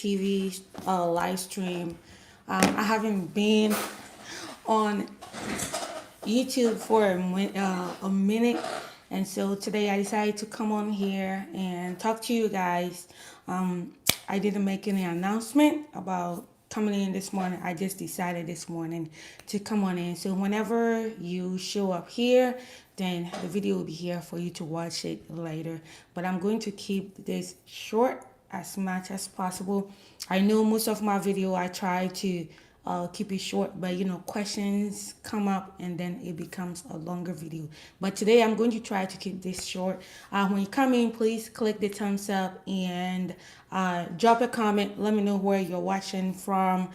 TV live stream. I haven't been on YouTube for a minute, and so today I decided to come on here and talk to you guys. I didn't make any announcement about coming in this morning. I just decided this morning to come on in. So whenever you show up here, then the video will be here for you to watch it later. But I'm going to keep this short as much as possible. I know most of my video I try to keep it short, but questions come up and then it becomes a longer video. But today I'm going to try to keep this short. When you come in, please click the thumbs up and drop a comment. Let me know where you're watching from.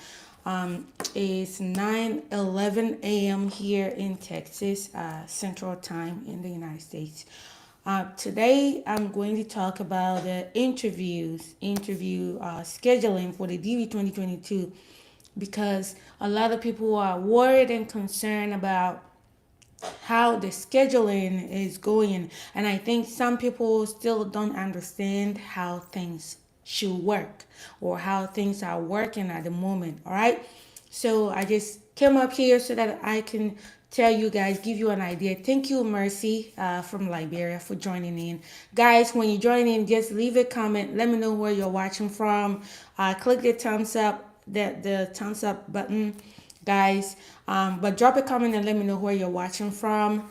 It's 9:11 a.m. here in Texas, Central Time in the United States. Today, I'm going to talk about the interview scheduling for the DV2022, because a lot of people are worried and concerned about how the scheduling is going. And I think some people still don't understand how things should work or how things are working at the moment. All right. So I just came up here so that I can tell you guys, give you an idea. Thank you, Mercy, from Liberia, for joining in. Guys, when you join in, just leave a comment. Let me know where you're watching from. Click the thumbs up, the thumbs up button, guys. But drop a comment and let me know where you're watching from.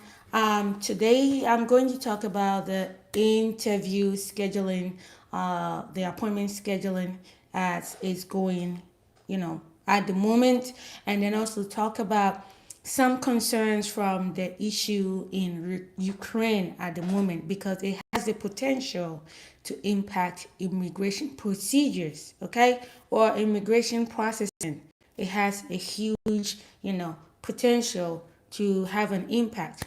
Today, I'm going to talk about the interview scheduling, the appointment scheduling as is going, at the moment, and then also talk about some concerns from the issue in Ukraine at the moment, because it has the potential to impact immigration procedures, okay, or immigration processing. It has a huge, potential to have an impact.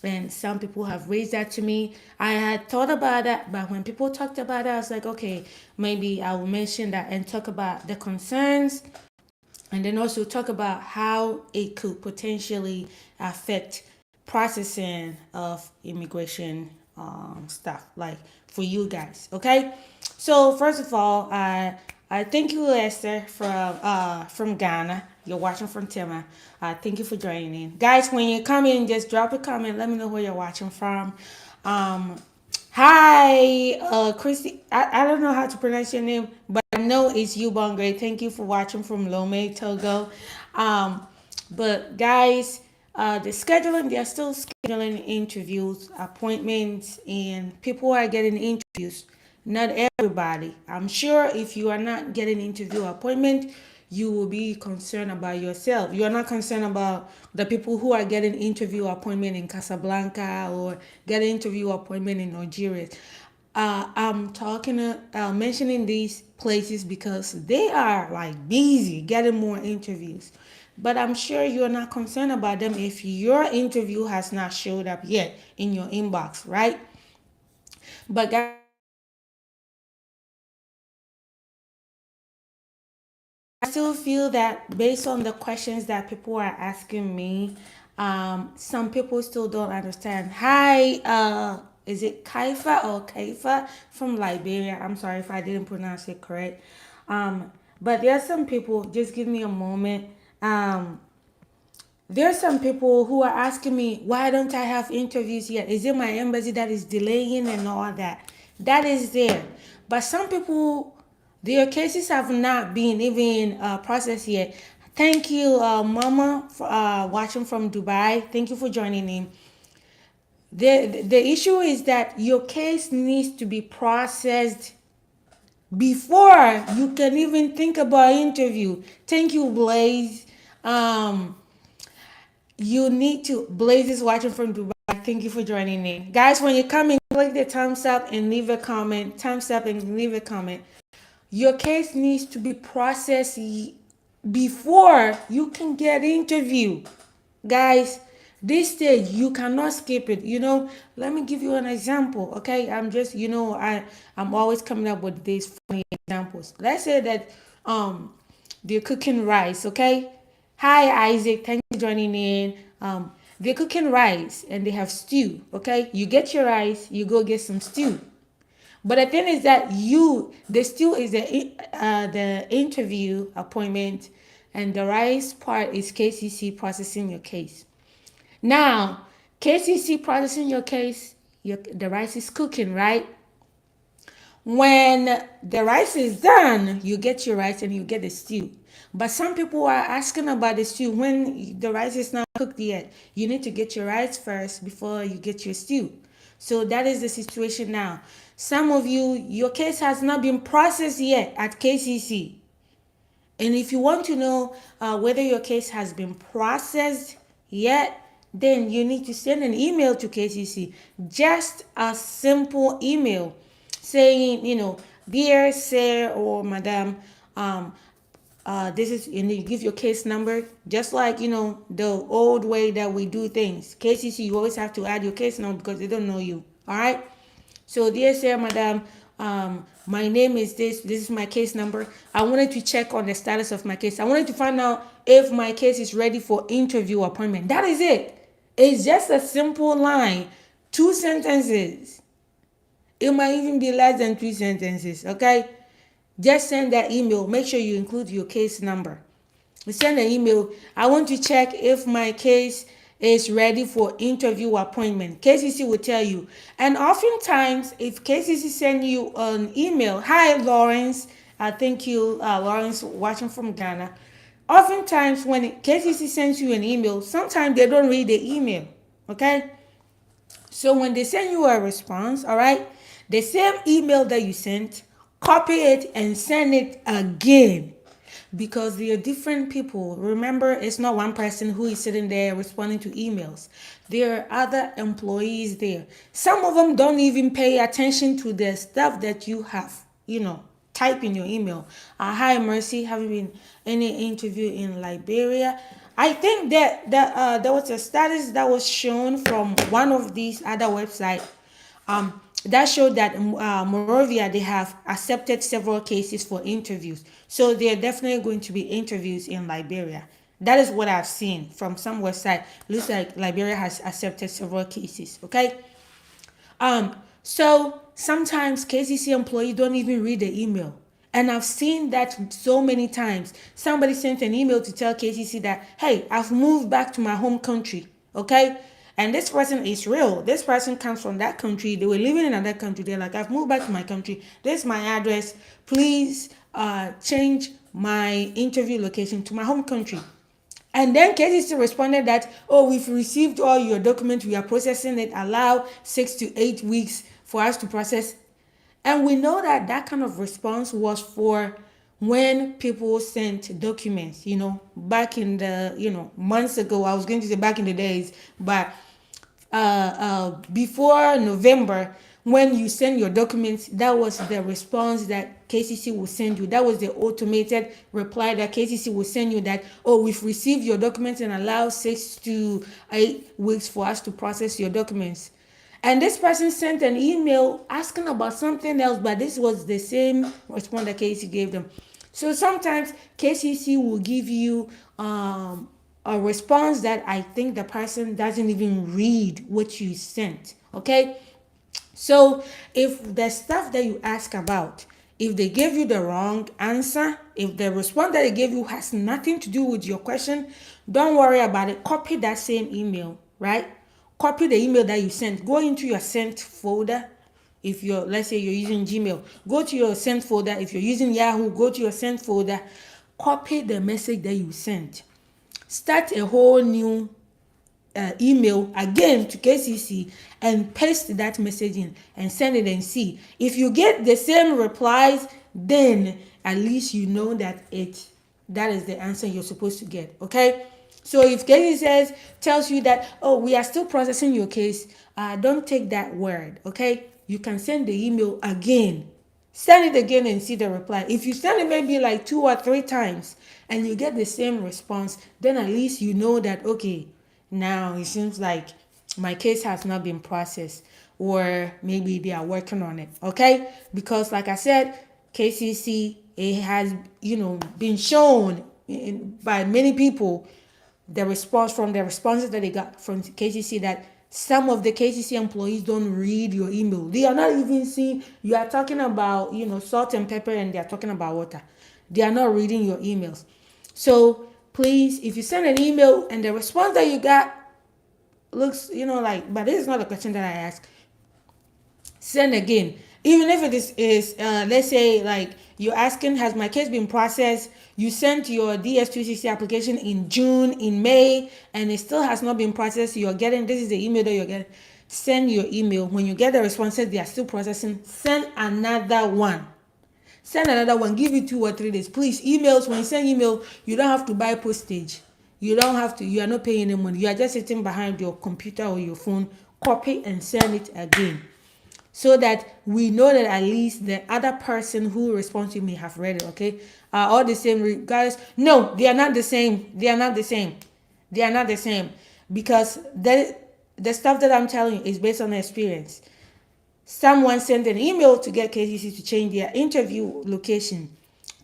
And some people have raised that to me. I had thought about that, but when people talked about it, I was like, okay, maybe I will mention that and talk about the concerns, and then also talk about how it could potentially affect processing of immigration stuff, like for you guys. Okay, so first of all, I thank you, Esther, from Ghana. You're watching from Tema. Thank you for joining in, guys. When you come in, just drop a comment. Let me know where you're watching from. Hi, Christy. I don't know how to pronounce your name, but I know it's you, Bongre. Thank you for watching from Lome, Togo. But guys, the scheduling, they're still scheduling interviews, appointments, and people are getting interviews. Not everybody. I'm sure if you are not getting interview appointment, you will be concerned about yourself. You are not concerned about the people who are getting interview appointment in Casablanca or getting interview appointment in Nigeria. I'm mentioning these places because they are like busy getting more interviews. But I'm sure you're not concerned about them if your interview has not showed up yet in your inbox, right? But guys, I still feel that based on the questions that people are asking me, some people still don't understand. Hi, is it Kaifa or Kaifa from Liberia? I'm sorry if I didn't pronounce it correct. But there are some people, just give me a moment. There are some people who are asking me, why don't I have interviews yet? Is it my embassy that is delaying and all that? That is there. But some people, their cases have not been even processed yet. Thank you, Mama, for watching from Dubai. Thank you for joining in. The issue is that your case needs to be processed before you can even think about interview. Thank you, Blaze. You need to, Blaze is watching from Dubai. Thank you for joining in. Guys, when you come in, click the thumbs up and leave a comment. Thumbs up and leave a comment. Your case needs to be processed before you can get interview. Guys, this stage, you cannot skip it. Let me give you an example, okay? I'm always coming up with these funny examples. Let's say that they're cooking rice, okay? Hi, Isaac. Thank you for joining in. They're cooking rice and they have stew, okay? You get your rice, you go get some stew. But the thing is that there still is the interview appointment, and the right part is KCC processing your case. Now, KCC processing your case, the rice is cooking, right? When the rice is done, you get your rice and you get the stew. But some people are asking about the stew when the rice is not cooked yet. You need to get your rice first before you get your stew. So that is the situation now. Some of you, your case has not been processed yet at KCC. And if you want to know whether your case has been processed yet, then you need to send an email to KCC. Just a simple email saying, dear sir or madam, this is, and you give your case number, just like, the old way that we do things. KCC, you always have to add your case number because they don't know you. All right? So, dear sir, madam, my name is this. This is my case number. I wanted to check on the status of my case. I wanted to find out if my case is ready for interview appointment. That is it. It's just a simple line, 2 sentences. It might even be less than 3 sentences, okay? Just send that email. Make sure you include your case number. Send an email. I want to check if my case is ready for interview appointment. KCC will tell you. And oftentimes, if KCC send you an email, hi Lawrence, thank you, Lawrence, watching from Ghana. Oftentimes, when KCC sends you an email, sometimes they don't read the email, okay? So when they send you a response, all right, the same email that you sent, copy it and send it again. Because they are different people. Remember, it's not one person who is sitting there responding to emails. There are other employees there. Some of them don't even pay attention to the stuff that you have, type in your email. Hi, Mercy, have you been any interview in Liberia? I think that there was a status that was shown from one of these other websites. That showed that Morovia, they have accepted several cases for interviews. So there are definitely going to be interviews in Liberia. That is what I've seen from some website. Looks like Liberia has accepted several cases, okay? So sometimes KCC employees don't even read the email. And I've seen that so many times. Somebody sent an email to tell KCC that, hey, I've moved back to my home country, okay? And this person is real. This person comes from that country. They were living in another country. They're like, I've moved back to my country. This is my address. Please change my interview location to my home country. And then KCC responded that, we've received all your documents. We are processing it. Allow 6 to 8 weeks for us to process. And we know that that kind of response was for when people sent documents, back in the, months ago. I was going to say back in the days, but before November, when you send your documents, that was the response that KCC will send you. That was the automated reply that KCC will send you that, we've received your documents and allow 6 to 8 weeks for us to process your documents. And this person sent an email asking about something else, but this was the same response that KCC gave them. So sometimes KCC will give you a response that I think the person doesn't even read what you sent, okay? So if the stuff that you ask about, if they gave you the wrong answer, if the response that they gave you has nothing to do with your question, don't worry about it. Copy that same email, right? Copy the email that you sent. Go into your sent folder. If let's say you're using Gmail, go to your sent folder. If you're using Yahoo, go to your sent folder. Copy the message that you sent. Start a whole new email again to KCC and paste that message in and send it and see. If you get the same replies, then at least you know that that is the answer you're supposed to get, okay? So if KCC tells you that, we are still processing your case, don't take that word, okay? You can send the email again. Send it again and see the reply. If you send it maybe like 2 or 3 times and you get the same response, then at least you know that, okay, now it seems like my case has not been processed, or maybe they are working on it, okay? Because like I said, KCC, it has, been shown by many people, the responses that they got from KCC, that Some of the KCC employees don't read your email. They are not even seeing, you are talking about, salt and pepper, and they are talking about water. They are not reading your emails. So please, if you send an email and the response that you got looks, like, but this is not the question that I asked, send again. Even if it is let's say, like, you're asking, has my case been processed? You sent your DS260 application in June, in May, and it still has not been processed. You're getting, this is the email that you're getting. Send your email. When you get the responses, they are still processing, send another one. Send another one. Give it 2 or 3 days. Please, emails, when you send email, you don't have to buy postage. You don't have to, you are not paying any money. You are just sitting behind your computer or your phone, copy and send it again, so that we know that at least the other person who responds to me have read it. Okay, all the same, guys? No, they are not the same. They are not the same. They are not the same, because the stuff that I'm telling you is based on experience. Someone sent an email to get KCC to change their interview location.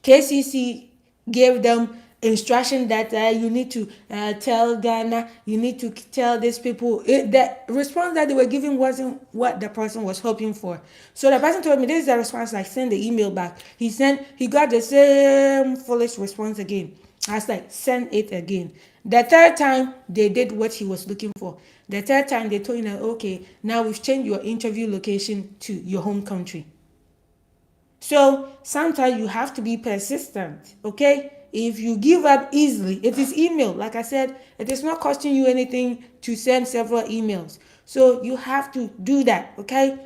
KCC gave them instruction that you need to tell Ghana, you need to tell these people. The response that they were giving wasn't what the person was hoping for. So the person told me, this is the response. I sent the email back. He got the same foolish response again. I was like, send it again. The third time, they did what he was looking for. The third time, they told him, okay, now we've changed your interview location to your home country. So sometimes you have to be persistent, okay? If you give up easily, it is email. Like I said, it is not costing you anything to send several emails. So you have to do that, okay?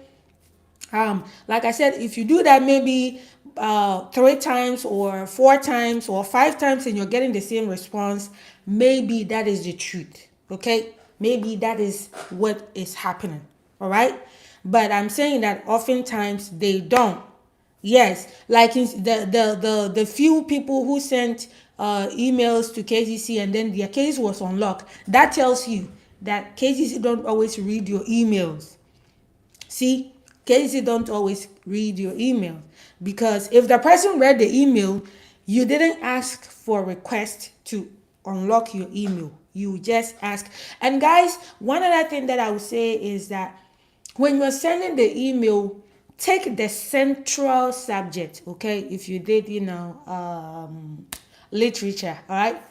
Like I said, if you do that maybe 3 times or 4 times or 5 times and you're getting the same response, maybe that is the truth. Okay, maybe that is what is happening. All right, but I'm saying that oftentimes they don't. Yes, like the few people who sent emails to KCC and then their case was unlocked, that tells you that KCC don't always read your emails. See, KCC don't always read your email, because if the person read the email, you didn't ask for a request to unlock your email. You just ask. And guys, one other thing that I would say is that when you're sending the email, take the central subject. Okay, if you did, literature, all right,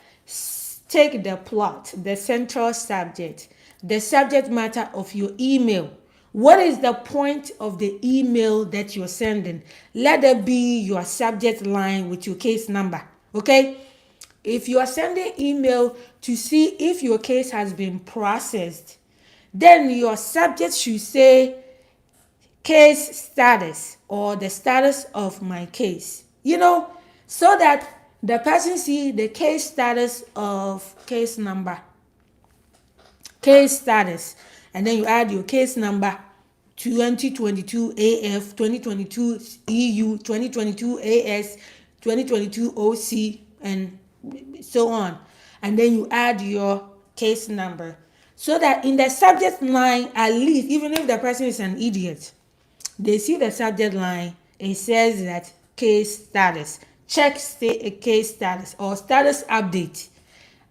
take the plot, the central subject, the subject matter of your email. What is the point of the email that you're sending? Let it be your subject line with your case number. Okay, if you are sending email to see if your case has been processed, then your subject should say case status or the status of my case, so that the person see the case status of case number, case status, and then you add your case number, 2022 AF, 2022 EU, 2022 AS, 2022 OC, and so on. And then you add your case number, so that in the subject line, at least, even if the person is an idiot, they see the subject line, it says that case status, check case status or status update.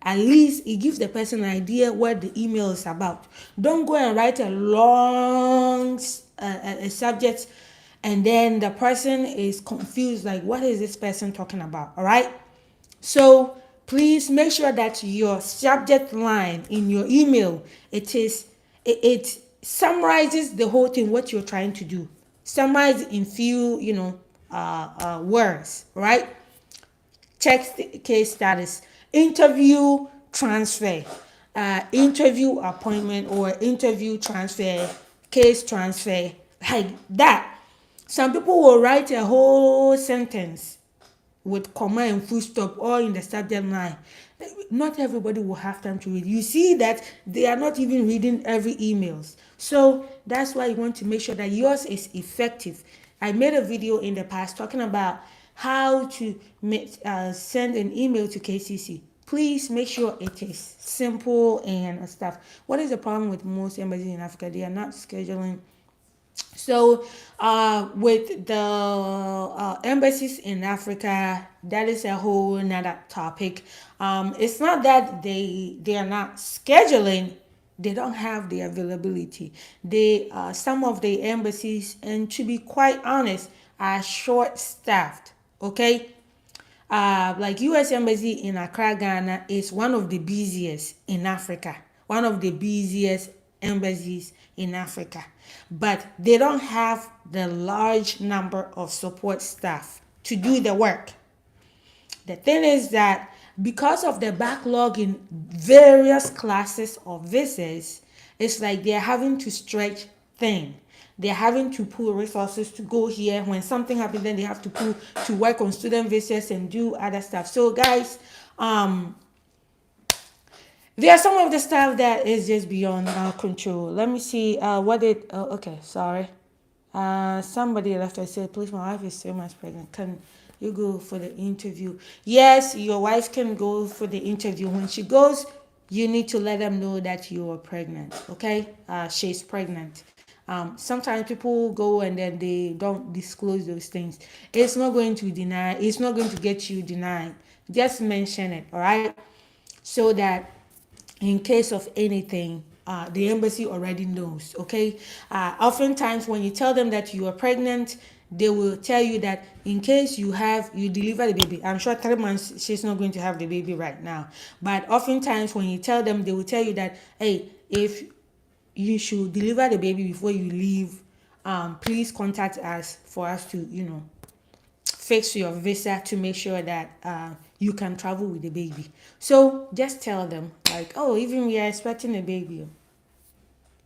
At least it gives the person an idea what the email is about. Don't go and write a long a subject and then the person is confused, like, what is this person talking about? All right, so please make sure that your subject line in your email, it summarizes the whole thing, what you're trying to do. Summarize in few words, right? Check the case status, interview transfer, interview appointment or interview transfer, case transfer, like that. Some people will write a whole sentence with comma and full stop all in the subject line. Not everybody will have time to read. You see that they are not even reading every emails. So that's why you want to make sure that yours is effective. I made a video in the past talking about how to send an email to KCC. Please make sure it is simple and stuff. What is the problem with most embassies in Africa? They are not scheduling. So with the embassies in Africa, that is a whole nother topic. It's not that they are not scheduling, they don't have the availability. They some of the embassies, and to be quite honest, are short staffed. Okay, like U.S. Embassy in Accra, Ghana is one of the busiest in Africa, one of the busiest embassies in Africa, but they don't have the large number of support staff to do the work. The thing is that because of the backlog in various classes of visas, it's like they're having to stretch things. They're having to pull resources to go here. When something happens, then they have to pull to work on student visas and do other stuff. So, guys, there are some of the stuff that is just beyond our control. Let me see. What did? Okay, sorry. Somebody left. I said, please, my wife is 3 months pregnant. Can you go for the interview? Yes, your wife can go for the interview. When she goes, you need to let them know that you are pregnant. Okay, she's pregnant. Sometimes people go and then they don't disclose those things. It's not going to deny. It's not going to get you denied. Just mention it. All right, so that in case of anything, the embassy already knows. Okay. Oftentimes, when you tell them that you are pregnant, they will tell you that in case you deliver the baby. I'm sure 3 months she's not going to have the baby right now. But oftentimes, when you tell them, they will tell you that, hey, if you should deliver the baby before you leave, please contact us for us to, fix your visa to make sure that you can travel with the baby. So just tell them, like, oh, even we are expecting a baby.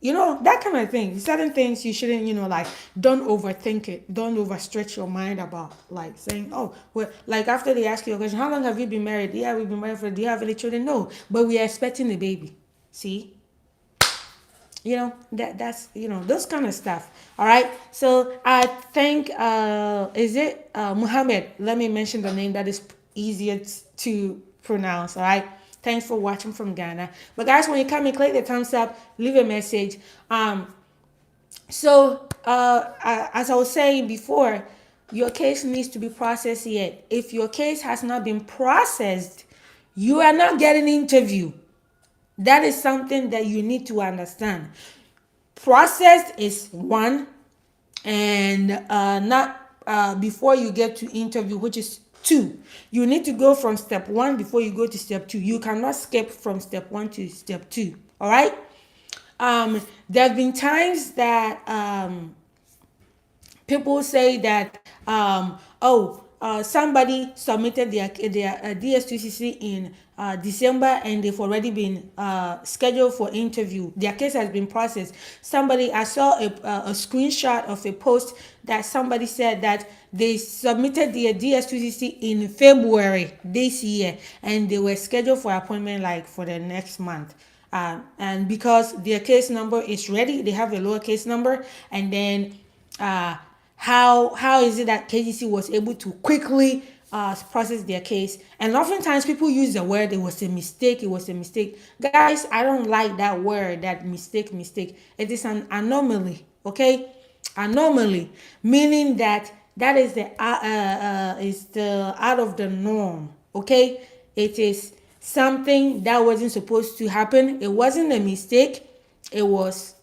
That kind of thing. Certain things you shouldn't, like, don't overthink it. Don't overstretch your mind about, like, saying, oh, well, like, after they ask you a question, how long have you been married? Yeah, we've been married do you have any children? No, but we are expecting a baby. See? That's those kind of stuff. All right, so I think is it Muhammad? Let me mention the name that is easier to pronounce. All right, thanks for watching from Ghana. But guys, when you come and click the thumbs up, leave a message. As I was saying before, your case needs to be processed yet. If your case has not been processed, you are not getting an interview. That is something that you need to understand. Processed is one, and not before you get to interview, which is two. You need to go from step one before you go to step two. You cannot skip from step one to step two. All right. There have been times that people say that somebody submitted their DS2CC in December and they've already been scheduled for interview. Their case has been processed. I saw a screenshot of a post that somebody said that they submitted their DS2CC in February this year and they were scheduled for appointment like for the next month. And because their case number is ready, they have a lower case number, and then how is it that KGC was able to quickly process their case? And oftentimes people use the word, it was a mistake. Guys, I don't like that word, that mistake. It is an anomaly, okay? Anomaly, meaning that is the out of the norm, okay? It is something that wasn't supposed to happen. It wasn't a mistake. It was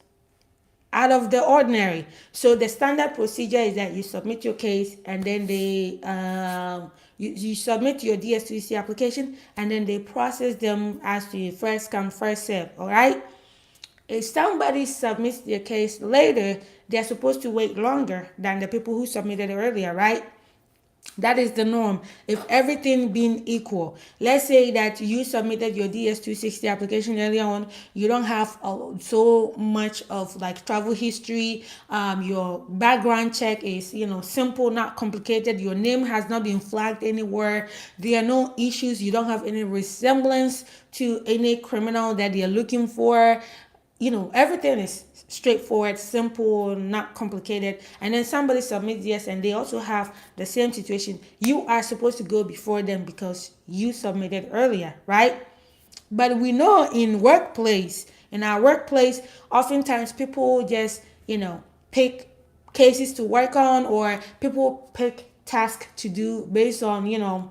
out of the ordinary. So the standard procedure is that you submit your case and then they you submit your DS2C application and then they process them as the first come first serve. All right. If somebody submits their case later, they're supposed to wait longer than the people who submitted earlier, right? That is the norm. If everything being equal, let's say that you submitted your DS260 application earlier on, you don't have so much of like travel history. Your background check is simple, not complicated. Your name has not been flagged anywhere. There are no issues. You don't have any resemblance to any criminal that they're looking for. Everything is straightforward, simple, not complicated. And then somebody submits yes, and they also have the same situation. You are supposed to go before them because you submitted earlier, right? But we know in our workplace, oftentimes people just, pick cases to work on, or people pick tasks to do based on,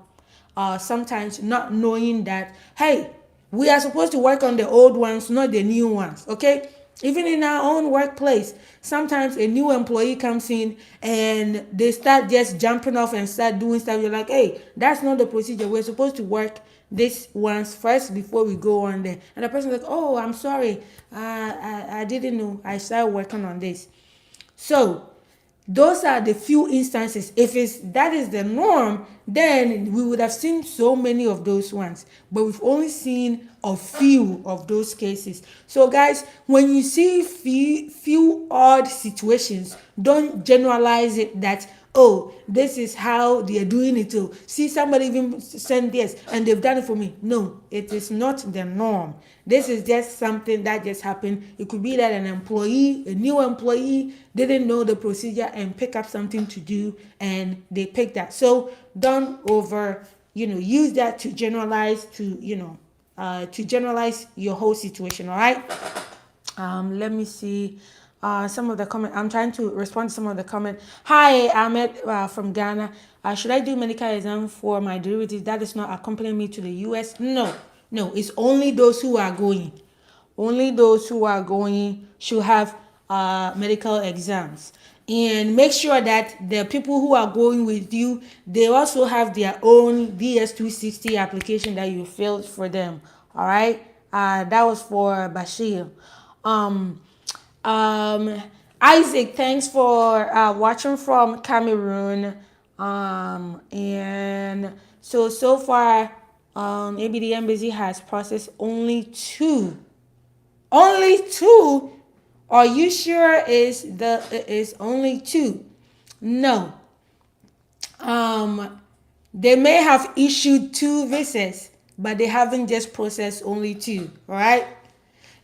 sometimes not knowing that, hey, We are supposed to work on the old ones, not the new ones. Okay, even in our own workplace, sometimes a new employee comes in and they start just jumping off and start doing stuff. You're like, hey, that's not the procedure. We're supposed to work this once first before we go on there. And the person's like, oh, I'm sorry, I didn't know, I started working on this. So those are the few instances. If it's that is the norm, then we would have seen so many of those ones, but we've only seen a few of those cases. So guys, when you see few odd situations, don't generalize it that, oh, this is how they are doing it. Oh, see, somebody even sent this and they've done it for me. No, it is not the norm. This is just something that just happened. It could be that an employee, a new employee, didn't know the procedure and pick up something to do and they picked that. So don't over, use that to generalize to generalize your whole situation. All right. Let me see some of the comment. I'm trying to respond to some of the comment. Hi, Ahmed from Ghana. Should I do medical exam for my derivatives that is not accompanying me to the US? No, no. It's only those who are going. Only those who are going should have medical exams. And make sure that the people who are going with you, they also have their own DS260 application that you filled for them. All right. That was for Bashir. Um, Isaac, thanks for watching from Cameroon. And so far, maybe the embassy has processed only two. Only two? Are you sure is only two? No. They may have issued two visas, but they haven't just processed only two. All right.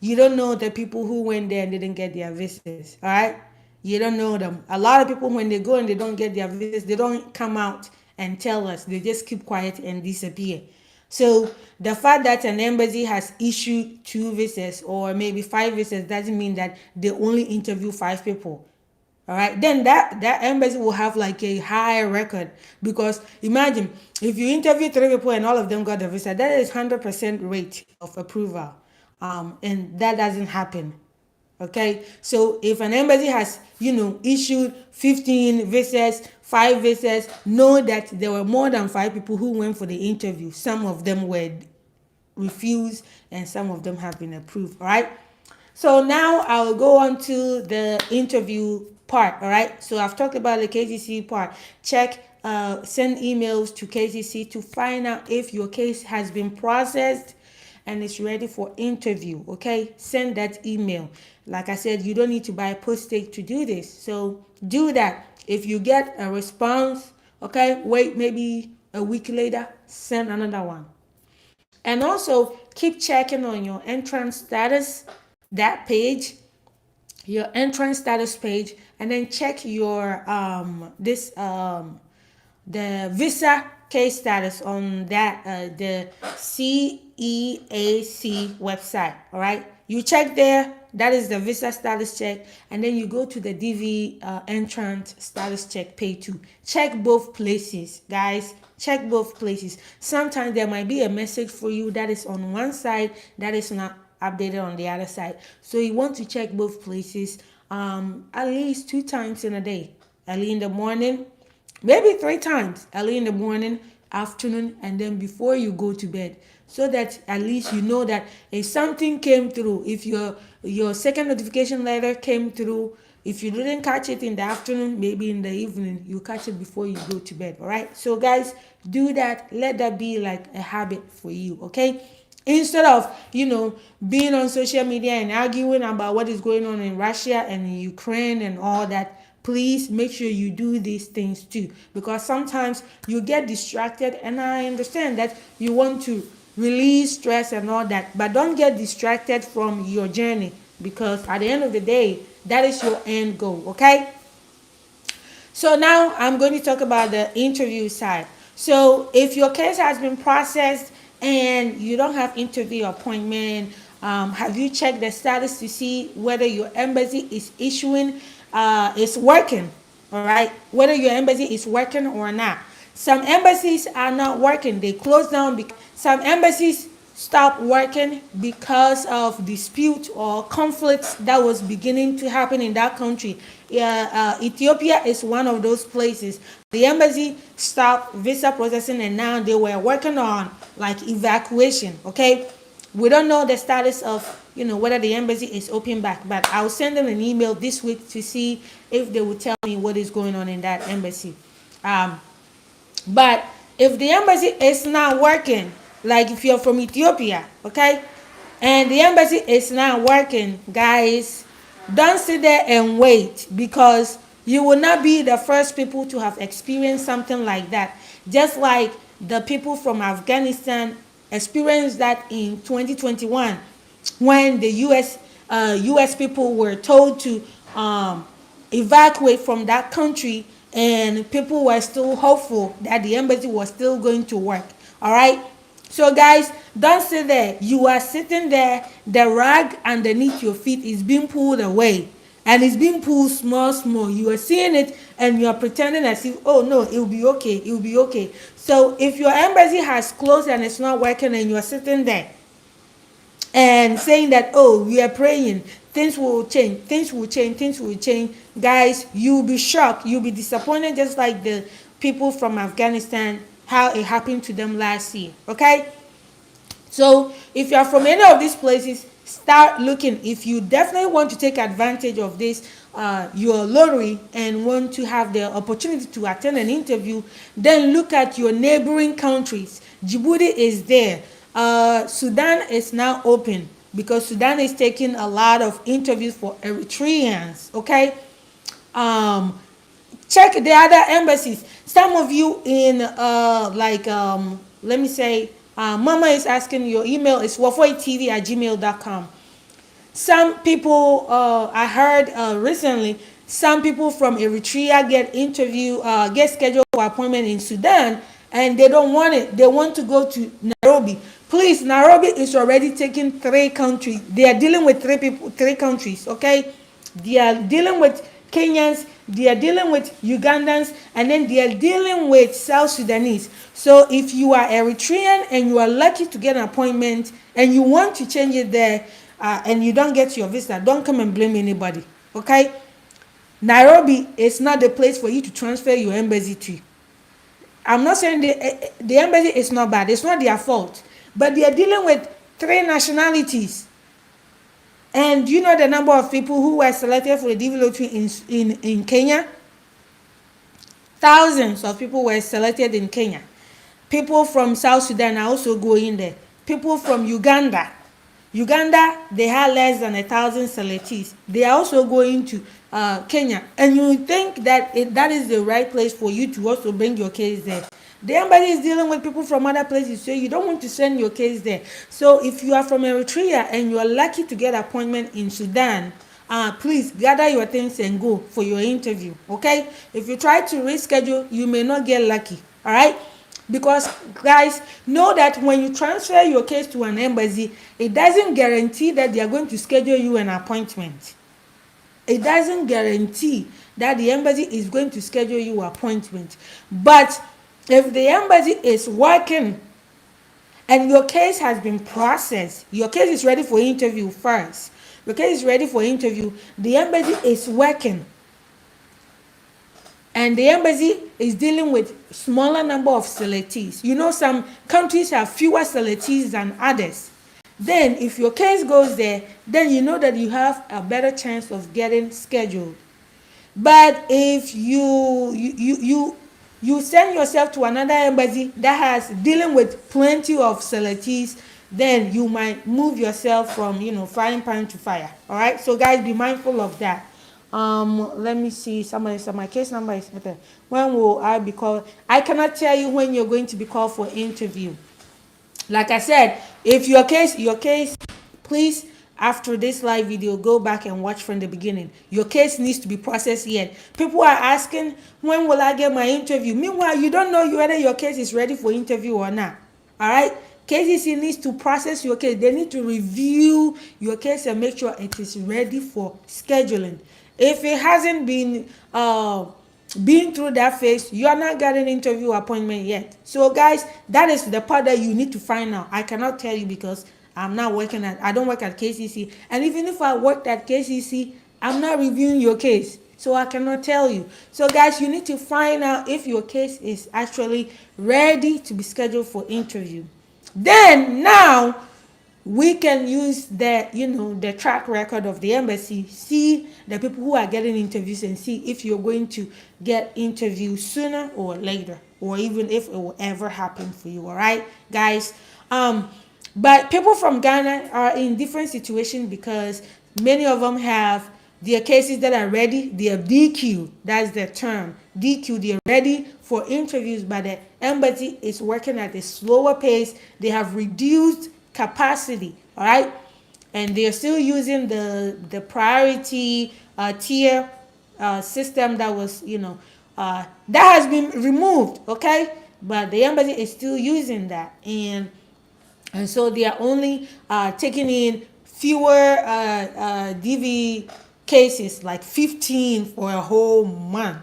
You don't know the people who went there and didn't get their visas. All right. You don't know them. A lot of people, when they go and they don't get their visas, they don't come out and tell us. They just keep quiet and disappear. So the fact that an embassy has issued two visas or maybe five visas doesn't mean that they only interview five people. All right, then that embassy will have like a high record, because imagine if you interview three people and all of them got the visa, that is 100% rate of approval, and that doesn't happen. Okay, so if an embassy has issued 15 visas, five visas, know that there were more than five people who went for the interview. Some of them were refused and some of them have been approved. All right, so now I'll go on to the interview part. All right, so I've talked about the KCC part. Check, send emails to KCC to find out if your case has been processed and it's ready for interview. Okay, send that email. Like I said, you don't need to buy postage to do this, so do that. If you get a response, okay, wait maybe a week later, send another one. And also keep checking on your entrance status, that page, your entrance status page, and then check your the visa case status on that the CEAC website. All right, you check there. That is the visa status check, and then you go to the DV entrance status check page too. Check both places, guys. Check both places. Sometimes there might be a message for you that is on one side that is not updated on the other side. So you want to check both places at least 2 times in a day. Early in the morning, maybe 3 times. Early in the morning, afternoon, and then before you go to bed. So that at least you know that if something came through, if your second notification letter came through, if you didn't catch it in the afternoon, maybe in the evening, you catch it before you go to bed. All right. So guys, do that. Let that be like a habit for you. Okay. Instead of being on social media and arguing about what is going on in Russia and in Ukraine and all that, please make sure you do these things too, because sometimes you get distracted, and I understand that you want to release stress and all that, but don't get distracted from your journey, because at the end of the day, that is your end goal. Okay. So now I'm going to talk about the interview side. So if your case has been processed and you don't have interview appointment, have you checked the status to see whether your embassy is issuing, is working? All right, whether your embassy is working or not. Some embassies are not working; they close down. Because some embassies stopped working because of dispute or conflicts that was beginning to happen in that country. Yeah, Ethiopia is one of those places. The embassy stopped visa processing, and now they were working on like evacuation. Okay, we don't know the status of whether the embassy is open back, but I'll send them an email this week to see if they will tell me what is going on in that embassy. Um, but if the embassy is not working, like if you're from Ethiopia, okay, and the embassy is not working, guys, don't sit there and wait, because you will not be the first people to have experienced something like that. Just like the people from Afghanistan experienced that in 2021, when the US people were told to evacuate from that country, and people were still hopeful that the embassy was still going to work. All right, so guys, don't sit there. You are sitting there, the rag underneath your feet is being pulled away, and it's being pulled small small. You are seeing it, and you are pretending as if, oh no, it will be okay, it will be okay. So if your embassy has closed and it's not working, and you are sitting there and saying that, oh, we are praying, things will change, things will change, things will change, guys, you'll be shocked, you'll be disappointed, just like the people from Afghanistan, how it happened to them last year. Okay, so if you are from any of these places, start looking. If you definitely want to take advantage of this, your lottery, and want to have the opportunity to attend an interview, then look at your neighboring countries. Djibouti is there. Sudan is now open, because Sudan is taking a lot of interviews for Eritreans. Okay, check the other embassies. Some of you in let me say, Mama is asking, your email is wofoytv@gmail.com. Some people, I heard recently, some people from Eritrea get scheduled for appointment in Sudan, and they don't want it. They want to go to Nairobi. Please, Nairobi is already taking 3 countries. They are dealing with 3 countries. Okay, they are dealing with Kenyans, they are dealing with Ugandans, and then they are dealing with South Sudanese. So if you are Eritrean and you are lucky to get an appointment and you want to change it there, and you don't get your visa, don't come and blame anybody. Okay, Nairobi is not the place for you to transfer your embassy to. I'm not saying the embassy is not bad, it's not their fault, but they are dealing with 3 nationalities. And do you know the number of people who were selected for the DV lottery in Kenya? Thousands of people were selected in Kenya. People from South Sudan are also going there. People from Uganda, they had less than 1,000 selectees. They are also going to Kenya. And you think that that is the right place for you to also bring your case there. The embassy is dealing with people from other places, so you don't want to send your case there. So if you are from Eritrea and you are lucky to get an appointment in Sudan, please gather your things and go for your interview. Okay, if you try to reschedule, you may not get lucky. All right, because guys, know that when you transfer your case to an embassy, it doesn't guarantee that they are going to schedule you an appointment. It doesn't guarantee that the embassy is going to schedule you an appointment. But if the embassy is working and your case has been processed, your case is ready for interview first. Your case is ready for interview. The embassy is working, and the embassy is dealing with smaller number of selectees. You know, some countries have fewer selectees than others. Then if your case goes there, then you know that you have a better chance of getting scheduled. But if you send yourself to another embassy that has dealing with plenty of selectees, then you might move yourself from frying pan to fire. All right, so guys, be mindful of that. Let me see. Somebody said my case number is better. When will I be called? I cannot tell you when you're going to be called for interview. Like I said, if your case, please, after this live video, go back and watch from the beginning. Your case needs to be processed yet. People are asking, when will I get my interview? Meanwhile, you don't know whether your case is ready for interview or not. All right? KCC needs to process your case. They need to review your case and make sure it is ready for scheduling. If it hasn't been been through that phase, you are not getting interview appointment yet. So guys, that is the part that you need to find out. I cannot tell you because I don't work at KCC, and even if I worked at KCC, I'm not reviewing your case, so I cannot tell you. So guys, you need to find out if your case is actually ready to be scheduled for interview. Then now we can use the track record of the embassy, see the people who are getting interviews, and see if you're going to get interviews sooner or later, or even if it will ever happen for you. All right, guys. But people from Ghana are in different situations because many of them have their cases that are ready. They are DQ, that's the term, DQ. They're ready for interviews, but the embassy is working at a slower pace. They have reduced capacity, all right, and they're still using the priority tier system that was that has been removed, okay, but the embassy is still using that, and so they are only taking in fewer DV cases, like 15 for a whole month.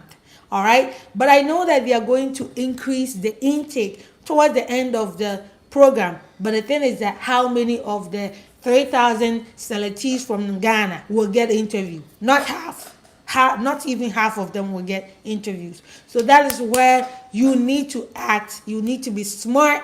All right, but I know that they are going to increase the intake towards the end of the program. But the thing is that how many of the 3,000 selectees from Ghana will get interview? Not half. Not even half of them will get interviews. So that is where you need to act. You need to be smart.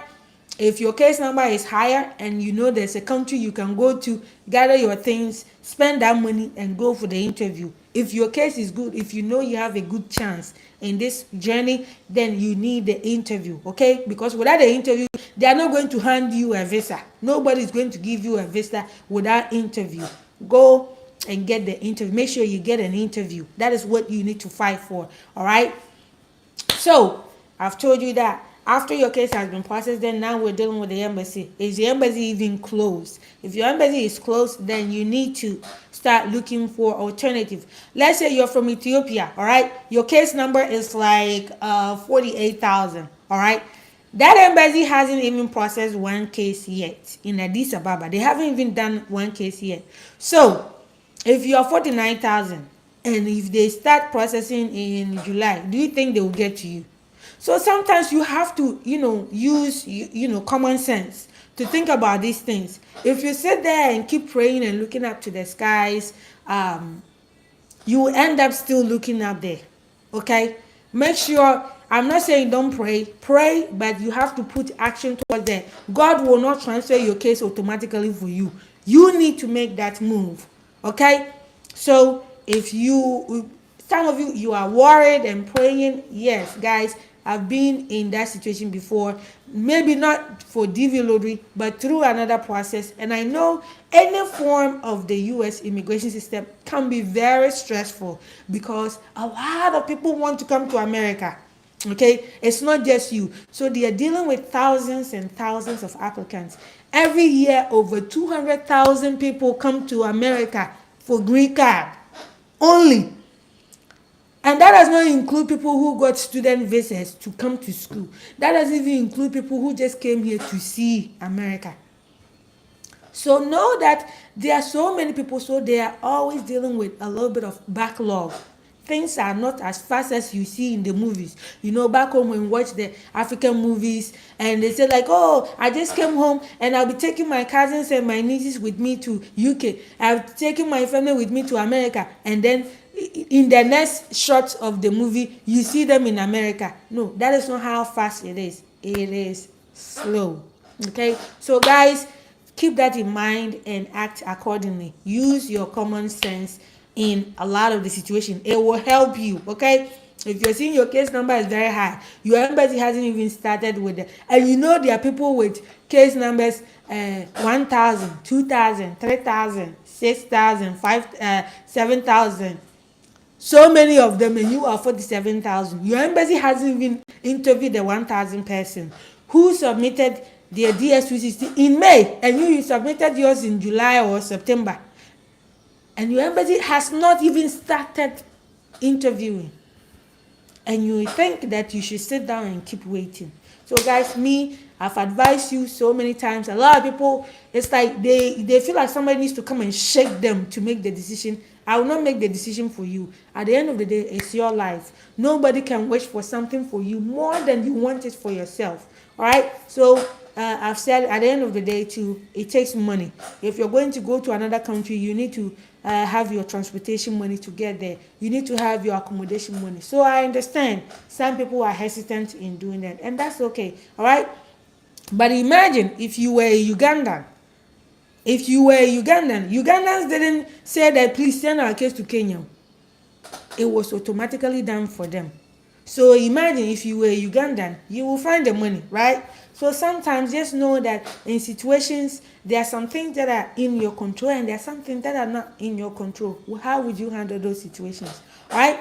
If your case number is higher and you know there's a country you can go to, gather your things, spend that money and go for the interview. If your case is good, if you know you have a good chance in this journey, then you need the interview, okay? Because without the interview, they are not going to hand you a visa. Nobody is going to give you a visa without interview. Go and get the interview. Make sure you get an interview. That is what you need to fight for, all right? So I've told you that after your case has been processed, then now we're dealing with the embassy. Is the embassy even closed? If your embassy is closed, then you need to start looking for alternative. Let's say you're from Ethiopia, all right? Your case number is like 48,000, all right? That embassy hasn't even processed one case yet in Addis Ababa. They haven't even done one case yet. So if you're 49,000 and if they start processing in July, do you think they will get to you? So sometimes you have to, use, common sense to think about these things. If you sit there and keep praying and looking up to the skies, you will end up still looking up there. Okay? Make sure, I'm not saying don't pray, but you have to put action towards that. God will not transfer your case automatically for you. You need to make that move. Okay? So some of you are worried and praying. Yes, guys, I've been in that situation before, maybe not for DV lottery, but through another process. And I know any form of the US immigration system can be very stressful because a lot of people want to come to America. Okay, it's not just you. So they are dealing with thousands and thousands of applicants. Every year, over 200,000 people come to America for green card only. And that does not include people who got student visas to come to school. That doesn't even include people who just came here to see America. So know that there are so many people, so they are always dealing with a little bit of backlog. Things are not as fast as you see in the movies. Back home when we watch the African movies and they say like, oh, I just came home and I'll be taking my cousins and my nieces with me to UK. I'll be taking my family with me to America. And then in the next shot of the movie, you see them in America. No, that is not how fast it is. It is slow. Okay? So guys, keep that in mind and act accordingly. Use your common sense in a lot of the situation. It will help you, okay? If you're seeing your case number is very high, your embassy hasn't even started with it, and there are people with case numbers 1,000, 2,000, 3,000, 6,000, 7,000. So many of them, and you are 47,000. Your embassy hasn't even interviewed the 1,000 person who submitted their DS260 in May, and you submitted yours in July or September. And your embassy has not even started interviewing. And you think that you should sit down and keep waiting. So guys, I've advised you so many times. A lot of people, it's like they feel like somebody needs to come and shake them to make the decision. I will not make the decision for you. At the end of the day, it's your life. Nobody can wish for something for you more than you want it for yourself. All right. So I've said at the end of the day too, it takes money. If you're going to go to another country, you need to have your transportation money to get there. You need to have your accommodation money. So I understand some people are hesitant in doing that, and that's okay. All right. But imagine if you were a Ugandan. If you were a Ugandan, Ugandans didn't say that please send our case to Kenya. It was automatically done for them. So imagine if you were a Ugandan, you will find the money, right? So sometimes just know that in situations, there are some things that are in your control and there are some things that are not in your control. How would you handle those situations, right?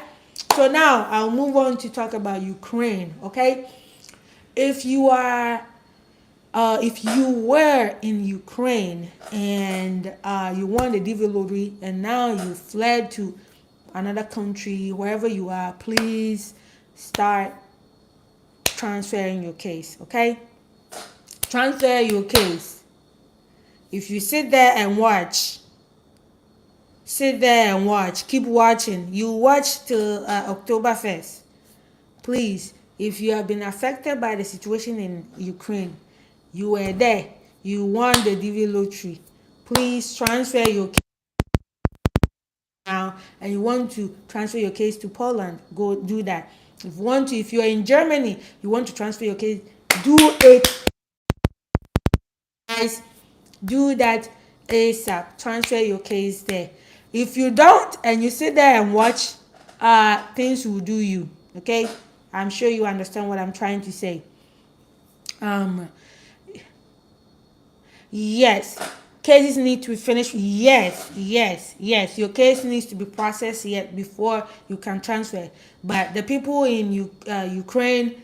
So now I'll move on to talk about Ukraine, okay? If you are if you were in Ukraine and you won the DV lottery and now you fled to another country, wherever you are, please start transferring your case, okay? Transfer your case. If you sit there and watch, keep watching. You watch till October 1st. Please, if you have been affected by the situation in Ukraine, you were there, you won the DV lottery, please transfer your case now, and you want to transfer your case to Poland, go do that. If you're in Germany, you want to transfer your case, do it, guys. Do that ASAP. Transfer your case there. If you don't and you sit there and watch, things will do you. Okay, I'm sure you understand what I'm trying to say. Yes, cases need to be finished. Yes. Your case needs to be processed yet before you can transfer. But the people in Ukraine,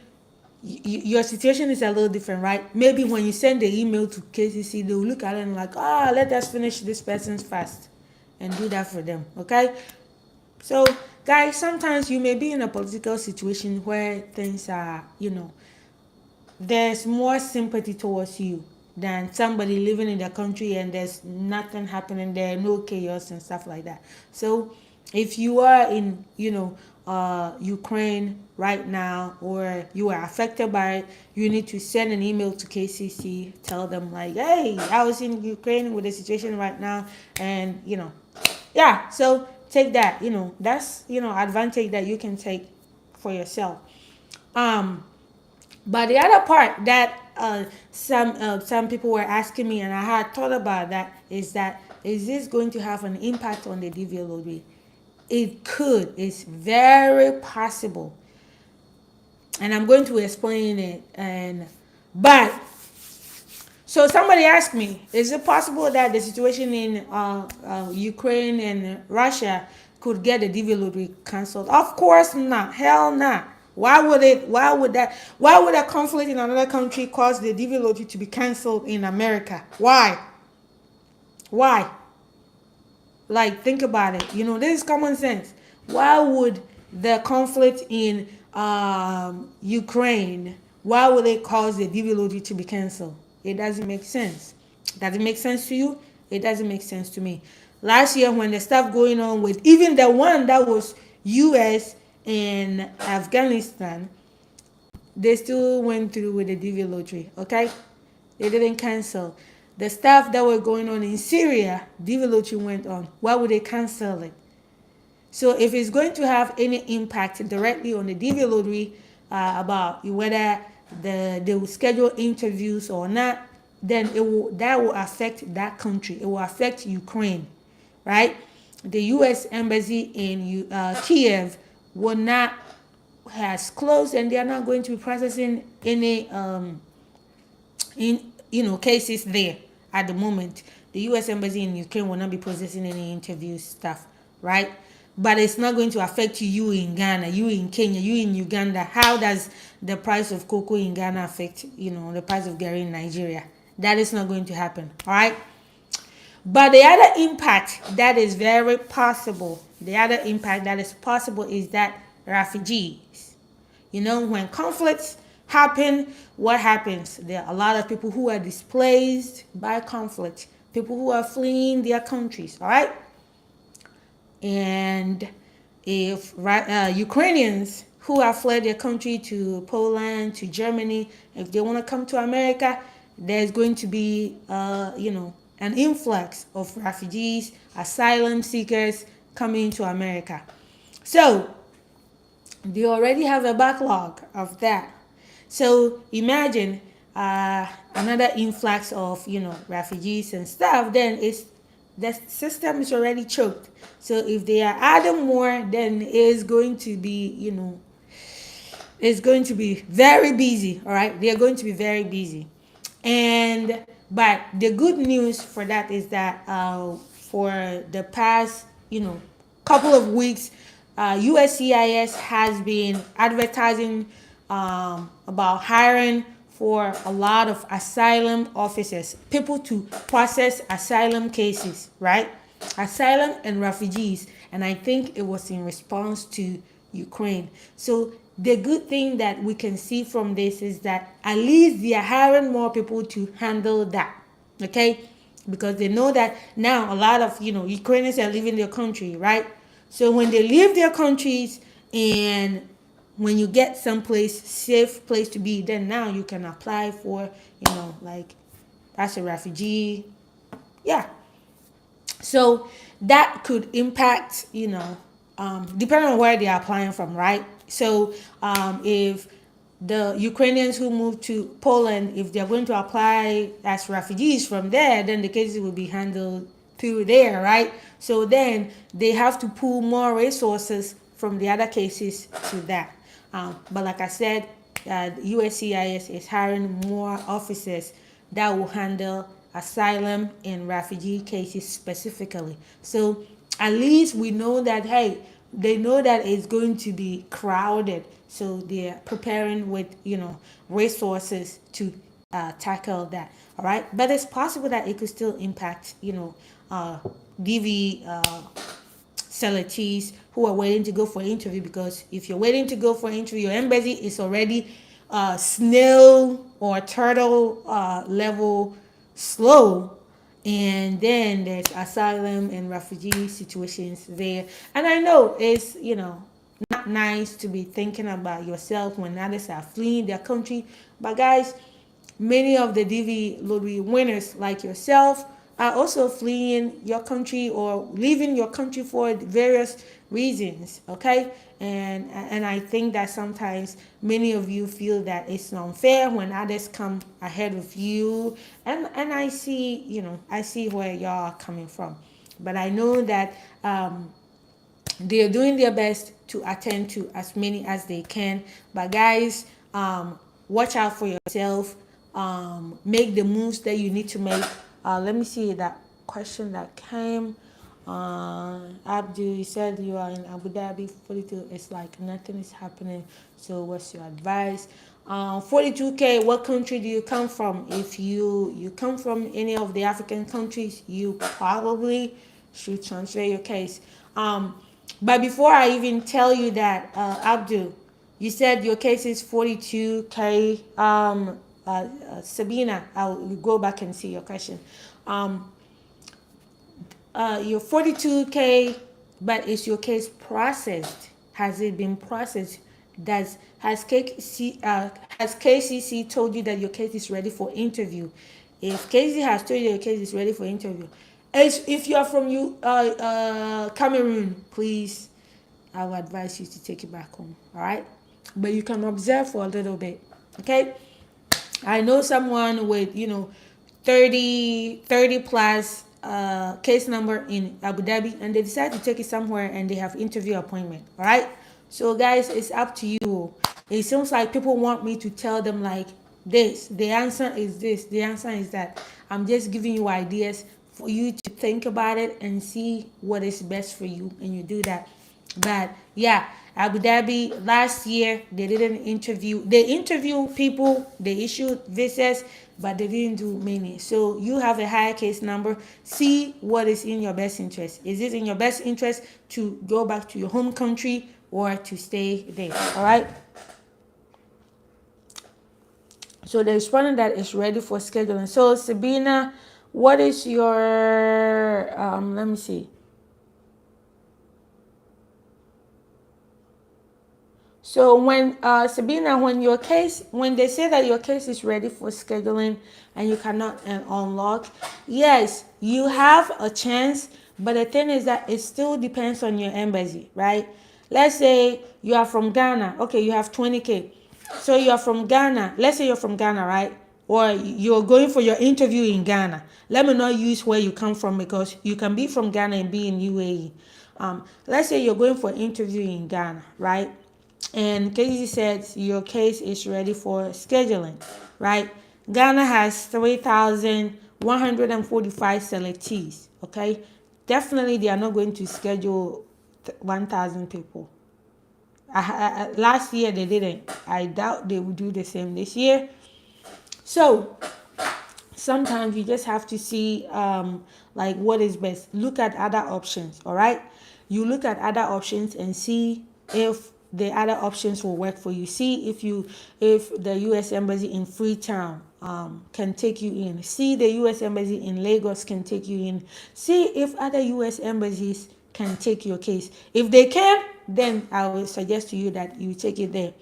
your situation is a little different, right? Maybe when you send the email to KCC, they'll look at it and like, let us finish this person's fast and do that for them. Okay. So, guys, sometimes you may be in a political situation where things are, there's more sympathy towards you than somebody living in the country and there's nothing happening there, no chaos and stuff like that. So if you are in, Ukraine right now, or you are affected by it, you need to send an email to KCC, tell them like, hey, I was in Ukraine with the situation right now, and yeah, so take that, that's advantage that you can take for yourself. But the other part that some people were asking me, and I had thought about that, is this going to have an impact on the DV lottery? It could. It's very possible, and I'm going to explain it. But so somebody asked me, is it possible that the situation in Ukraine and Russia could get the DV lottery cancelled? Of course not. Hell not. Why would a conflict in another country cause the DV lottery to be cancelled in America? Why? Like, think about it. This is common sense. Why would the conflict in Ukraine, why would it cause the DV lottery to be cancelled? It doesn't make sense. Does it make sense to you? It doesn't make sense to me. Last year, when the stuff going on with even the one that was US and Afghanistan, they still went through with the DV lottery, okay? They didn't cancel. The stuff that were going on in Syria, DV lottery went on. Why would they cancel it? So if it's going to have any impact directly on the DV lottery, about whether they will schedule interviews or not, then that will affect that country. It will affect Ukraine, right? The U.S. embassy in Kiev has closed, and they are not going to be processing any cases there at the moment. The U.S. embassy in Ukraine will not be processing any interview stuff, right? But it's not going to affect you in Ghana, you in Kenya, you in Uganda. How does the price of cocoa in Ghana affect, the price of Gary in Nigeria? That is not going to happen, all right? But the other impact that is very possible, is that refugees, when conflicts happen, what happens? There are a lot of people who are displaced by conflict, people who are fleeing their countries, all right? And if Ukrainians who have fled their country to Poland, to Germany, if they want to come to America, there's going to be, an influx of refugees, asylum seekers coming to America. So they already have a backlog of that. So imagine another influx of refugees and stuff. Then it's the system is already choked. So if they are adding more, then it's going to be it's going to be very busy. All right, they are going to be very busy. And but the good news for that is that for the past couple of weeks, USCIS has been advertising about hiring for a lot of asylum officers, people to process asylum cases, right? Asylum and refugees. And I think it was in response to Ukraine. So the good thing that we can see from this is that at least they are hiring more people to handle that, okay? Because they know that now a lot of Ukrainians are leaving their country, right? So when they leave their countries, and when you get someplace safe place to be, then now you can apply for like as a refugee. Yeah, so that could impact, depending on where they're applying from, right? So if the Ukrainians who moved to Poland, if they're going to apply as refugees from there, then the cases will be handled through there, right? So then they have to pull more resources from the other cases to that. But like I said, USCIS is hiring more officers that will handle asylum and refugee cases specifically. So at least we know that, hey, they know that it's going to be crowded. So they're preparing with, resources to tackle that. All right. But it's possible that it could still impact, DV selectees who are waiting to go for an interview, because if you're waiting to go for an interview, your embassy is already snail or turtle level slow, and then there's asylum and refugee situations there. And I know it's not nice to be thinking about yourself when others are fleeing their country, but guys, many of the DV lottery winners like yourself are also fleeing your country or leaving your country for various reasons, okay? And I think that sometimes many of you feel that it's unfair when others come ahead of you. And I see, I see where y'all are coming from. But I know that they're doing their best to attend to as many as they can. But guys, watch out for yourself. Make the moves that you need to make. Let me see that question that came. Abdul, you said you are in Abu Dhabi 42. It's like nothing is happening. So what's your advice? 42K, what country do you come from? If you come from any of the African countries, you probably should transfer your case. But before I even tell you that, Abdul, you said your case is 42K. Sabina, I'll go back and see your question. Your 42K, but is your case processed? Has it been processed? Has KCC told you that your case is ready for interview? If KCC has told you your case is ready for interview, if you are from Cameroon, please, I would advise you to take it back home. All right, but you can observe for a little bit. Okay, I know someone with 30 plus case number in Abu Dhabi, and they decide to take it somewhere and they have interview appointment. All right, so guys, it's up to you. It seems like people want me to tell them like this, the answer is this, the answer is that. I'm just giving you ideas for you to think about it and see what is best for you, and you do that. But yeah, Abu Dhabi last year they didn't interview. They interview people, they issued visas, but they didn't do many. So you have a higher case number. See what is in your best interest. Is it in your best interest to go back to your home country or to stay there? All right. So the respondent that is ready for scheduling. So Sabina, what is your let me see. So when Sabina, when they say that your case is ready for scheduling and you cannot unlock, yes, you have a chance, but the thing is that it still depends on your embassy, right? Let's say you are from Ghana. Okay, you have 20K. So you're from Ghana. Let's say you're from Ghana, right? Or you're going for your interview in Ghana. Let me not use where you come from because you can be from Ghana and be in UAE. Let's say you're going for interview in Ghana, right? And Casey said your case is ready for scheduling, right? Ghana has 3,145 selectees, okay? Definitely they are not going to schedule 1,000 people. Last year they didn't. I doubt they will do the same this year. So sometimes you just have to see like what is best. Look at other options, all right? You look at other options and see if the other options will work for you. See if the U.S. Embassy in Freetown can take you in. See the U.S. Embassy in Lagos can take you in. See if other U.S. embassies can take your case. If they can, then I will suggest to you that you take it there.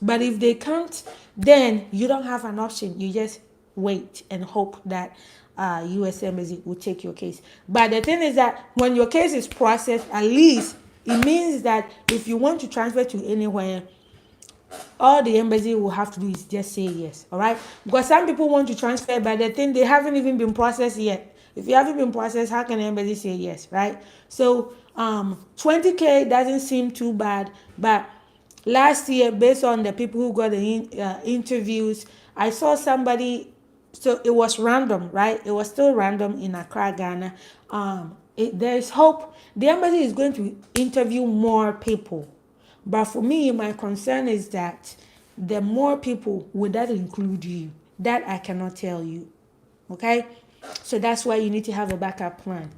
But if they can't, then you don't have an option. You just wait and hope that U.S. Embassy will take your case. But the thing is that when your case is processed, at least it means that if you want to transfer to anywhere, all the embassy will have to do is just say yes, all right? Because some people want to transfer, but the thing, they haven't even been processed yet. If you haven't been processed, how can the embassy say yes, right? So 20K doesn't seem too bad, but last year, based on the people who got the interviews, I saw somebody, so it was random, right? It was still random in Accra, Ghana. There is hope. The embassy is going to interview more people. But for me, my concern is that the more people, would that include you? That I cannot tell you. Okay? So that's why you need to have a backup plan.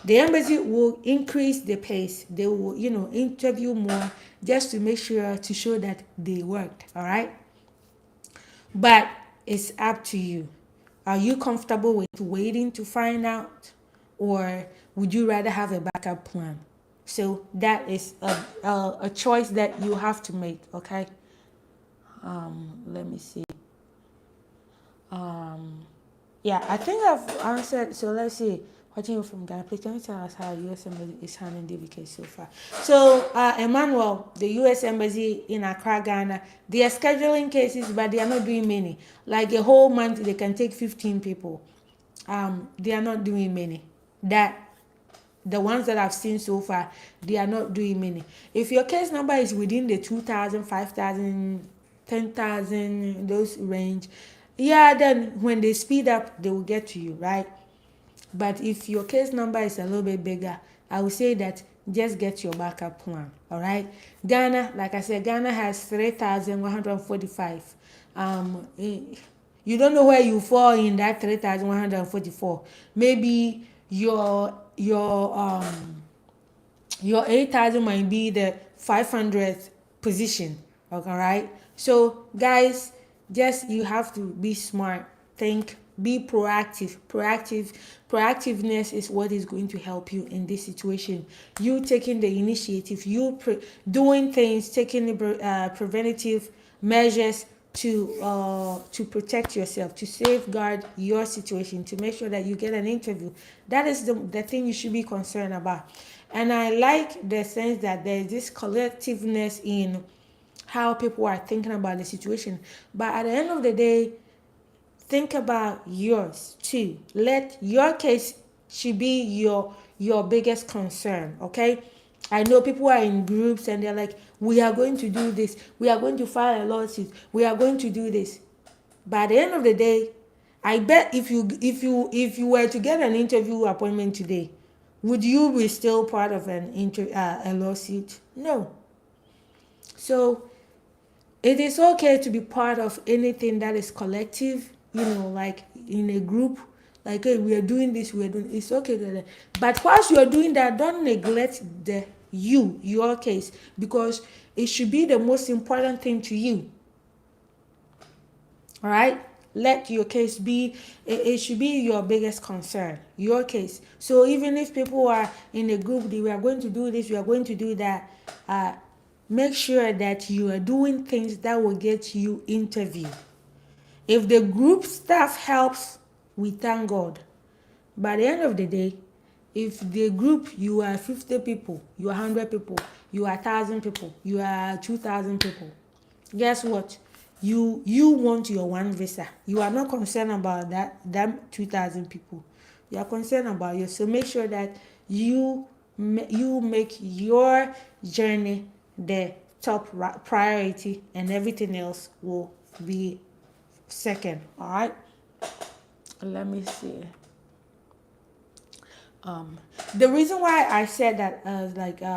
The embassy will increase the pace. They will, interview more just to make sure to show that they worked. All right? But it's up to you. Are you comfortable with waiting to find out? Or would you rather have a backup plan? So that is a choice that you have to make, okay? Let me see. Yeah, I think I've answered. So let's see. Watching you from Ghana, please can you tell us how U.S. Embassy is handling DVK so far? So, Emmanuel, the U.S. Embassy in Accra, Ghana, they are scheduling cases, but they are not doing many. Like a whole month, they can take 15 people. They are not doing many. The ones that I've seen so far, they are not doing many. If your case number is within the 2,000, 5,000, 10,000, those range, yeah, then when they speed up, they will get to you, right? But if your case number is a little bit bigger, I would say that just get your backup plan, all right? Ghana, like I said, Ghana has 3,145. You don't know where you fall in that 3,144. Maybe your 8,000 might be the 500th position. Okay, right? So guys, just you have to be smart, think, be proactive. Proactiveness is what is going to help you in this situation. You taking the initiative, doing things, taking the preventative measures to protect yourself, to safeguard your situation, to make sure that you get an interview. That is the thing you should be concerned about. And I like the sense that there is this collectiveness in how people are thinking about the situation. But at the end of the day, think about yours too. Let your case should be your biggest concern, okay? I know people are in groups and they're like, we are going to do this, we are going to file a lawsuit, we are going to do this. But at the end of the day, I bet if you were to get an interview appointment today, would you be still part of a lawsuit? No. So it is okay to be part of anything that is collective, like in a group, like, hey, we are doing this, it's okay. But whilst you are doing that, don't neglect your case, because it should be the most important thing to you. All right? Let your case be, it should be your biggest concern, your case. So even if people are in a group, we are going to do this, we are going to do that, make sure that you are doing things that will get you interview. If the group stuff helps, we thank God. By the end of the day, if the group, you are 50 people, you are 100 people, you are 1,000 people, you are 2,000 people, guess what? You want your one visa. You are not concerned about that 2,000 people. You are concerned about you. So make sure that you make your journey the top priority, and everything else will be second. All right. Let me see. The reason why I said that,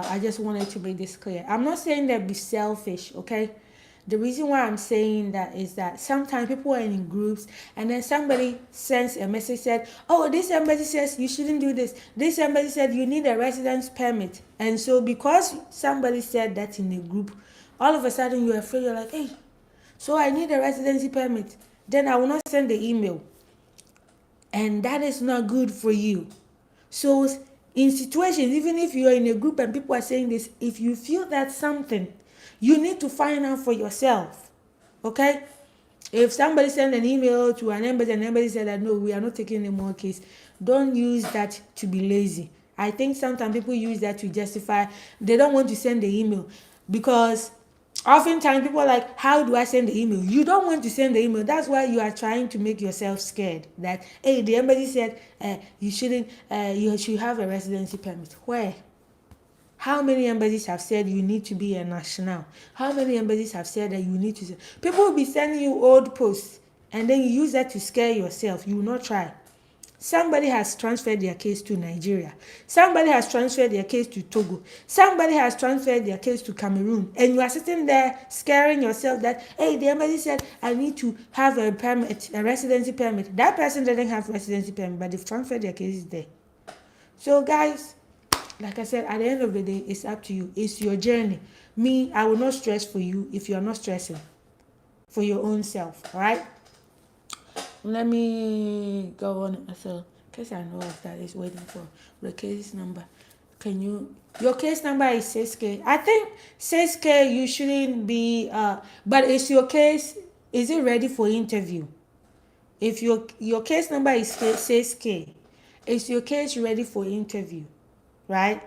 I just wanted to make this clear. I'm not saying that be selfish, okay? The reason why I'm saying that is that sometimes people are in groups, and then somebody sends a message said, "Oh, this embassy says you shouldn't do this. This embassy said you need a residence permit." And so because somebody said that in a group, all of a sudden you're afraid. You're like, "Hey, so I need a residency permit. Then I will not send the email." And that is not good for you. So in situations, even if you're in a group and people are saying this, if you feel that something, you need to find out for yourself. Okay? If somebody sent an email to an embassy and embassy said that no, we are not taking any more case, don't use that to be lazy. I think sometimes people use that to justify they don't want to send the email, because oftentimes people are like, how do I send the email? You don't want to send the email. That's why you are trying to make yourself scared that, hey, the embassy said you shouldn't, you should have a residency permit. Where? How many embassies have said you need to be a national? How many embassies have said that you need to? People will be sending you old posts, and then you use that to scare yourself. You will not try. Somebody has transferred their case to Nigeria. Somebody has transferred their case to Togo. Somebody has transferred their case to Cameroon. And you are sitting there scaring yourself that, hey, the embassy said I need to have a permit, a residency permit. That person doesn't have residency permit, but they've transferred their cases there. So guys, like I said, at the end of the day, it's up to you. It's your journey. Me, I will not stress for you if you are not stressing for your own self. All right? Let me go on. So, case I know of that is waiting for the case number. Can you? Your case number is 6K. I think 6K you shouldn't be. But is your case? Is it ready for interview? If your case number is 6K, is your case ready for interview? Right?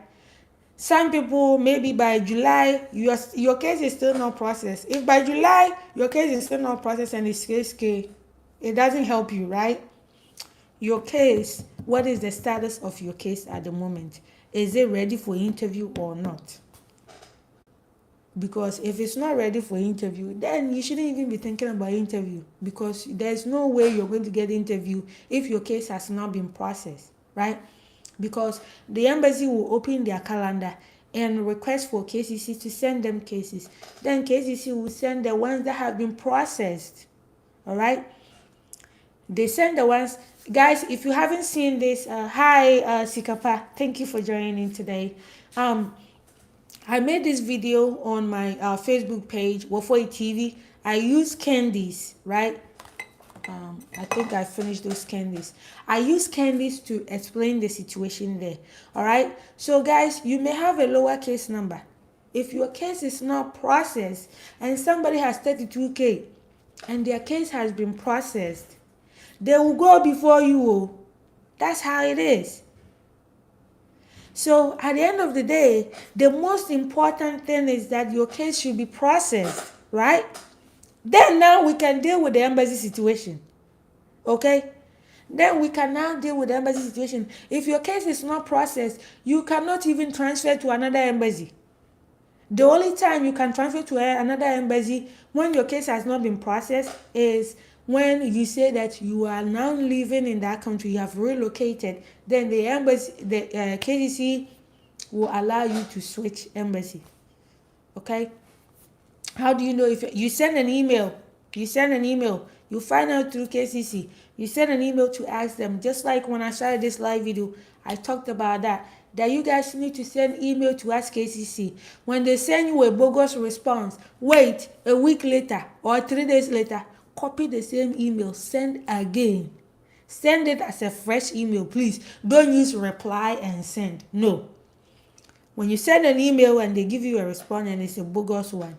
Some people, maybe by July, your case is still not processed. If by July your case is still not processed and it's 6K, it doesn't help you, right? Your case, what is the status of your case at the moment? Is it ready for interview or not? Because if it's not ready for interview, then you shouldn't even be thinking about interview, because there's no way you're going to get interview if your case has not been processed, right? Because the embassy will open their calendar and request for KCC to send them cases. Then KCC will send the ones that have been processed. All right? They send the ones. Guys, if you haven't seen this, hi, Sikapa. Thank you for joining today. I made this video on my Facebook page, Wofoy TV. I use candies, right? I think I finished those candies. I use candies to explain the situation there. All right. So guys, you may have a lower case number. If your case is not processed and somebody has 32K and their case has been processed, they will go before you. That's how it is. So at the end of the day, the most important thing is that your case should be processed, right? Then now we can deal with the embassy situation. Okay? Then we can now deal with the embassy situation. If your case is not processed, you cannot even transfer to another embassy. The only time you can transfer to another embassy when your case has not been processed is when you say that you are now living in that country, you have relocated, then the embassy, the KCC will allow you to switch embassy. Okay? How do you know? If you send an email, you find out through KCC, you send an email to ask them, just like when I started this live video, I talked about that you guys need to send email to ask KCC. When they send you a bogus response, wait a week later or 3 days later, copy the same email, send again. Send it as a fresh email, please. Don't use reply and send. No. When you send an email and they give you a response and it's a bogus one,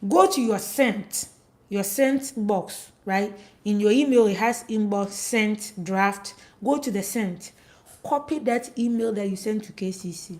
go to your sent box, right? In your email, it has inbox, sent, draft. Go to the sent. Copy that email that you sent to KCC.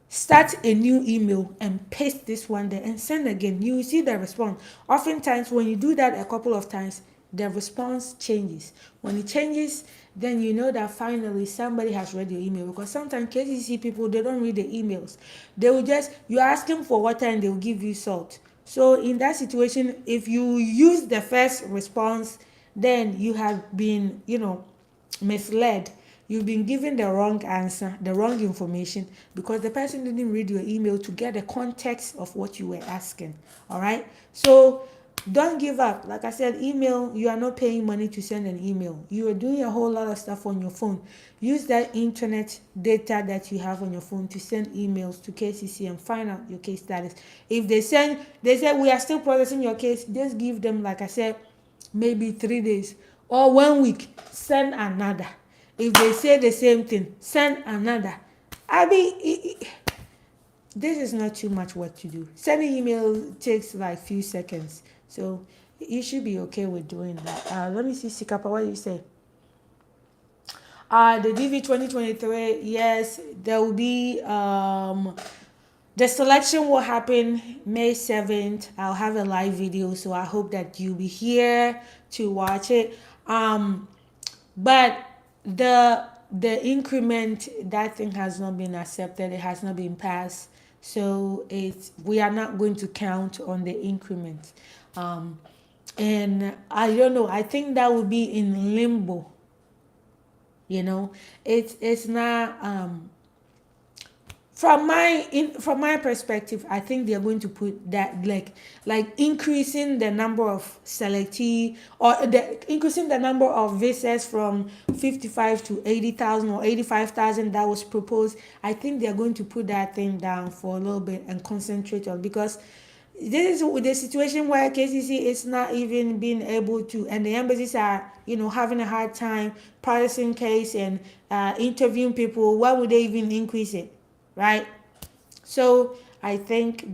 Start a new email and paste this one there and send again. You will see the response. Oftentimes, when you do that a couple of times, the response changes. When it changes, then you know that finally somebody has read your email. Because sometimes KCC people, they don't read the emails. They will just, you ask them for water and they will give you salt. So in that situation, if you use the first response, then you have been, misled. You've been given the wrong answer, the wrong information, because the person didn't read your email to get the context of what you were asking. All right. So don't give up. Like I said, email, you are not paying money to send an email. You are doing a whole lot of stuff on your phone. Use that internet data that you have on your phone to send emails to KCC and find out your case status. If they say we are still processing your case, just give them, like I said, maybe 3 days or 1 week. Send another. If they say the same thing, send another. I mean, this is not too much work to do. Sending email takes like few seconds, so you should be okay with doing that. Let me see, Sikapa, what do you say? The DV 2023, yes, there will be the selection will happen May 7th. I'll have a live video, so I hope that you'll be here to watch it. But the increment, that thing has not been accepted. It has not been passed. So we are not going to count on the increment. And I don't know. I think that would be in limbo. It's not from my perspective. I think they're going to put that like increasing the number of selectee, or increasing the number of visas from 55 to 80,000 or 85,000 that was proposed. I think they're going to put that thing down for a little bit and concentrate on, because this is the situation where KCC is not even being able to, and the embassies are, having a hard time processing case and interviewing people. Why would they even increase it, right? So I think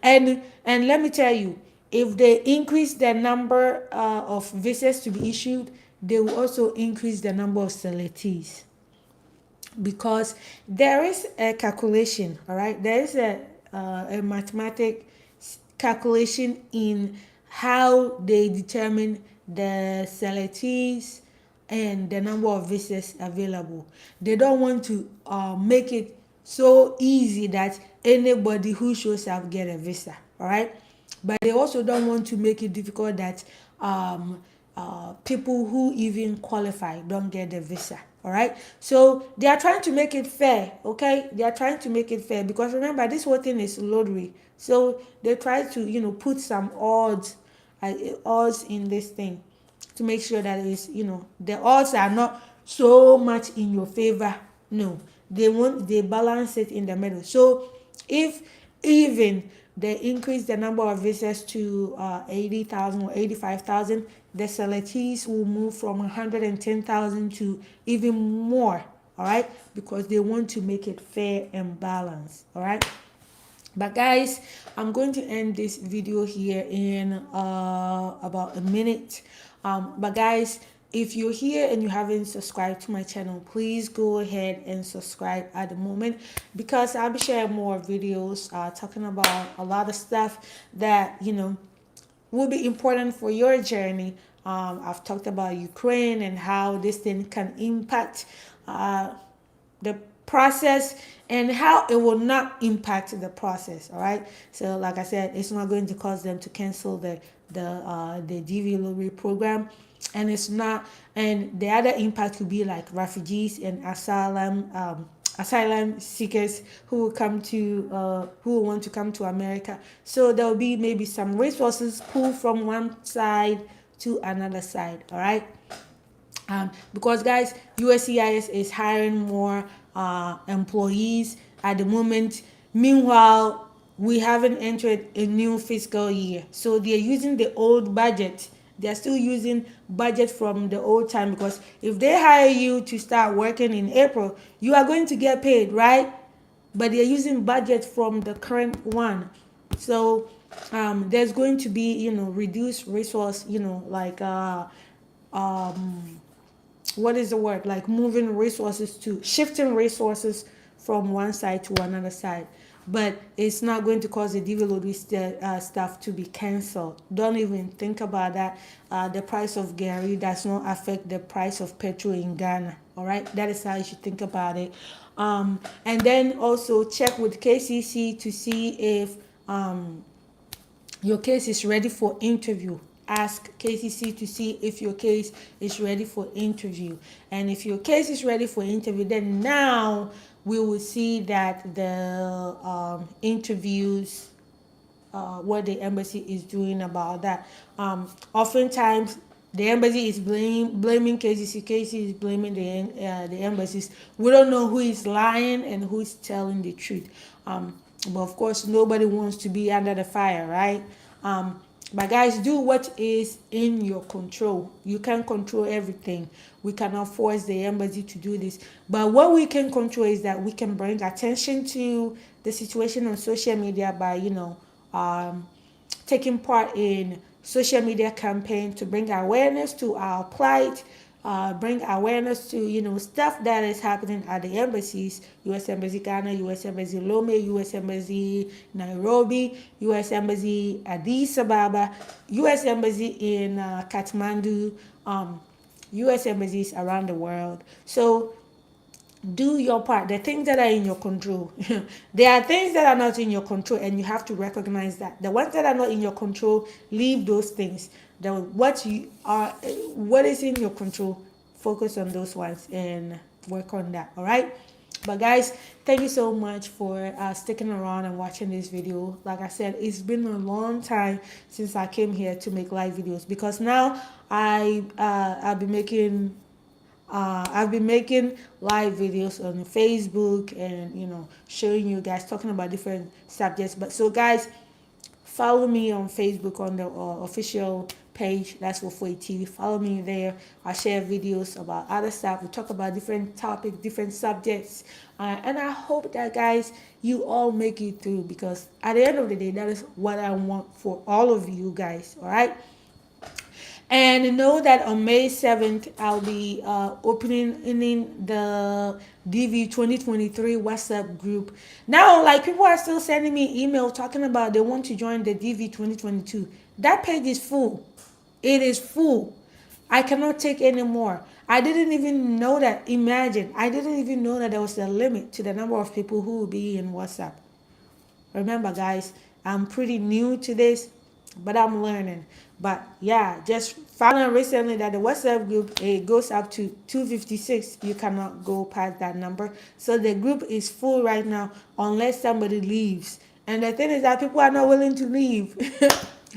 and let me tell you, if they increase the number of visas to be issued, they will also increase the number of selectees, because there is a calculation. All right, there is a mathematic calculation in how they determine the selectees and the number of visas available. They don't want to make it so easy that anybody who shows up get a visa. All right, but they also don't want to make it difficult that people who even qualify don't get the visa. All right, so they are trying to make it fair. Okay, they are trying to make it fair, because remember, this whole thing is lottery. So they try to put some odds in this thing, to make sure that the odds are not so much in your favor. No, they balance it in the middle. So if even they increase the number of visas to 80,000 or 85,000, the selectees will move from 110,000 to even more. All right, because they want to make it fair and balanced. All right. But guys, I'm going to end this video here in about a minute. But guys, if you're here and you haven't subscribed to my channel, please go ahead and subscribe at the moment, because I'll be sharing more videos talking about a lot of stuff that will be important for your journey. I've talked about Ukraine and how this thing can impact the process, and how it will not impact the process. All right, so like I said, it's not going to cause them to cancel the DV lottery program, and it's not, and the other impact could be like refugees and asylum seekers who will come to who want to come to America. So there will be maybe some resources pulled from one side to another side. All right. Because guys, USCIS is hiring more employees at the moment. Meanwhile, we haven't entered a new fiscal year, so they're using the old budget. They're still using budget from the old time, because if they hire you to start working in April, you are going to get paid, right? but they're using budget from the current one. So there's going to be, reduced resource, like what is the word, like moving resources to shifting resources from one side to another side. But it's not going to cause the development stuff to be canceled. Don't even think about that. The price of Gary does not affect the price of petrol in Ghana. All right, that is how you should think about it. And then also check with KCC to see if your case is ready for interview. Ask KCC to see if your case is ready for interview. And if your case is ready for interview, then now we will see that the interviews, what the embassy is doing about that. Oftentimes, the embassy is blaming KCC. KCC is blaming the embassies. We don't know who is lying and who is telling the truth. But of course, nobody wants to be under the fire, right? But guys, do what is in your control. You can't control everything. We cannot force the embassy to do this. But what we can control is that we can bring attention to the situation on social media by, taking part in social media campaign to bring awareness to our plight, bring awareness to stuff that is happening at the embassies: U.S. Embassy Ghana, U.S. Embassy Lome, U.S. Embassy Nairobi, U.S. Embassy Addis Ababa, U.S. Embassy in Kathmandu, U.S. embassies around the world. So do your part. The things that are in your control. There are things that are not in your control, and you have to recognize that. The ones that are not in your control, leave those things. What is in your control, focus on those ones and work on that. All right. But guys, thank you so much for sticking around and watching this video. Like I said, it's been a long time since I came here to make live videos, because now I've been making live videos on Facebook and showing you guys, talking about different subjects. But so guys, follow me on Facebook on the official page. That's Wofoy TV. Follow me there. I share videos about other stuff. We talk about different topics, different subjects, and I hope that guys, you all make it through, because at the end of the day, that is what I want for all of you guys. All right. And know that on May 7th, I'll be opening in the DV2023 WhatsApp group. Now, like, people are still sending me email talking about they want to join the DV2022. That page is full. It is full. I cannot take any more. I didn't even know that. Imagine, I didn't even know that there was a limit to the number of people who will be in WhatsApp. Remember, guys, I'm pretty new to this, but I'm learning. But yeah, just found out recently that the WhatsApp group, it goes up to 256. You cannot go past that number. So the group is full right now unless somebody leaves. And the thing is that people are not willing to leave.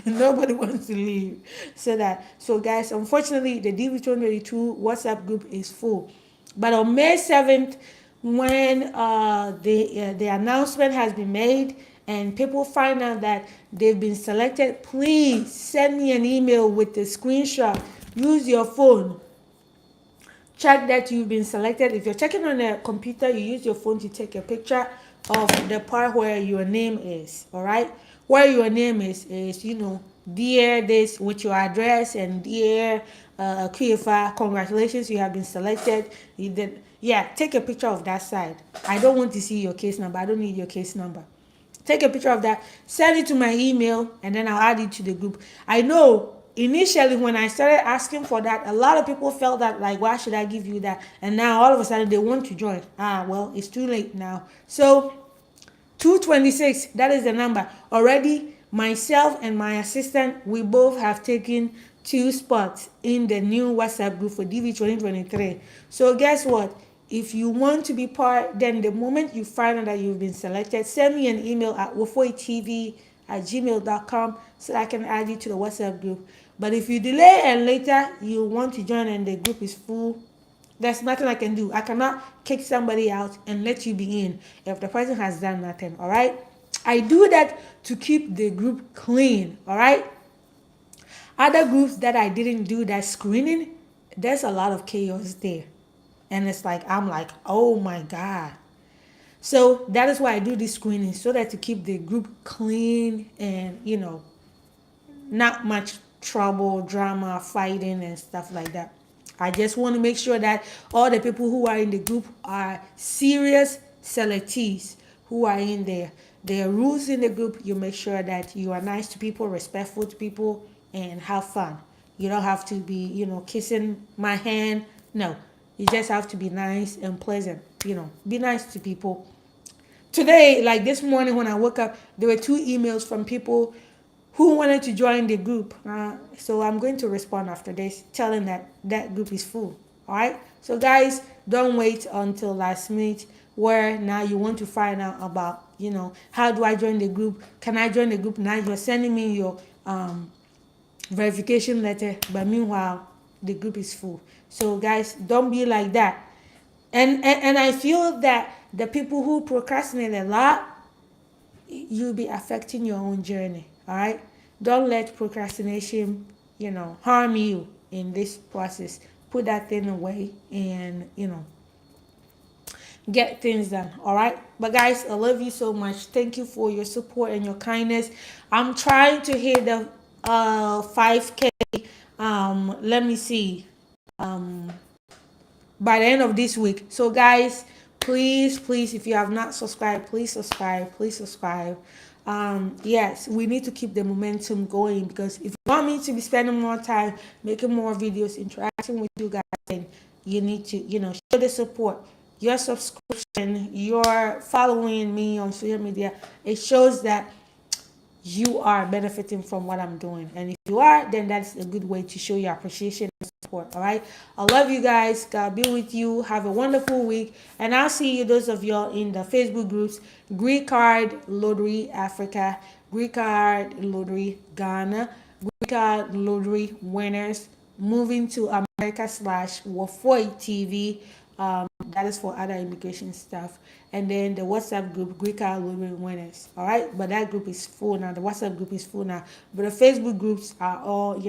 Nobody wants to leave. So guys, unfortunately, the DV2022 WhatsApp group is full. But on May 7th, when the announcement has been made and people find out that they've been selected, please send me an email with the screenshot. Use your phone. Check that you've been selected. If you're checking on a computer, you use your phone to take a picture of the part where your name is. All right, where your name is dear this, with your address, and dear Kuifa, congratulations, you have been selected. Take a picture of that side. I don't want to see your case number. I don't need your case number. Take a picture of that, send it to my email, and then I'll add it to the group. I know initially when I started asking for that, a lot of people felt that, like, why should I give you that? And now all of a sudden they want to join. Well, it's too late now. So 226, that is the number. Already, myself and my assistant, we both have taken 2 spots in the new WhatsApp group for DV 2023. So guess what? If you want to be part, then the moment you find out that you've been selected, send me an email at wofoytv@gmail.com so that I can add you to the WhatsApp group. But if you delay and later you want to join and the group is full, there's nothing I can do. I cannot kick somebody out and let you be in if the person has done nothing. All right. I do that to keep the group clean. All right. Other groups that I didn't do that screening, there's a lot of chaos there. And it's like, I'm like, oh my God. So that is why I do this screening, so that to keep the group clean and not much trouble, drama, fighting, and stuff like that. I just want to make sure that all the people who are in the group are serious selectees who are in there. There are rules in the group. You make sure that you are nice to people, respectful to people, and have fun. You don't have to be, kissing my hand. No, you just have to be nice and pleasant. Be nice to people. Today, like this morning when I woke up, there were two emails from people who wanted to join the group. So I'm going to respond after this, telling that that group is full. All right. So guys, don't wait until last minute where now you want to find out about, how do I join the group? Can I join the group? Now you're sending me your verification letter, but meanwhile the group is full. So guys, don't be like that. And I feel that the people who procrastinate a lot, you'll be affecting your own journey. All right. Don't let procrastination, harm you in this process. Put that thing away and, get things done. All right. But guys, I love you so much. Thank you for your support and your kindness. I'm trying to hit the 5K. Let me see. By the end of this week. So guys, please, please, if you have not subscribed, please subscribe. Please subscribe. Yes, we need to keep the momentum going, because if you want me to be spending more time making more videos, interacting with you guys, then you need to, show the support. Your subscription, your following me on social media, it shows that you are benefiting from what I'm doing. And if you are, then that's a good way to show your appreciation and support. All right. I love you guys. God be with you. Have a wonderful week. And I'll see you, those of y'all in the Facebook groups: Green Card Lottery Africa, Green Card Lottery Ghana, Green Card Lottery Winners, Moving to America / Wofoy TV. That is for other immigration stuff. And then the WhatsApp group, Greek Lottery Winners. All right. But that group is full now. The WhatsApp group is full now. But the Facebook groups are all,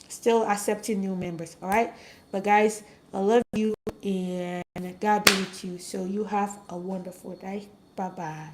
still accepting new members. All right. But guys, I love you and God be with you. So you have a wonderful day. Bye bye.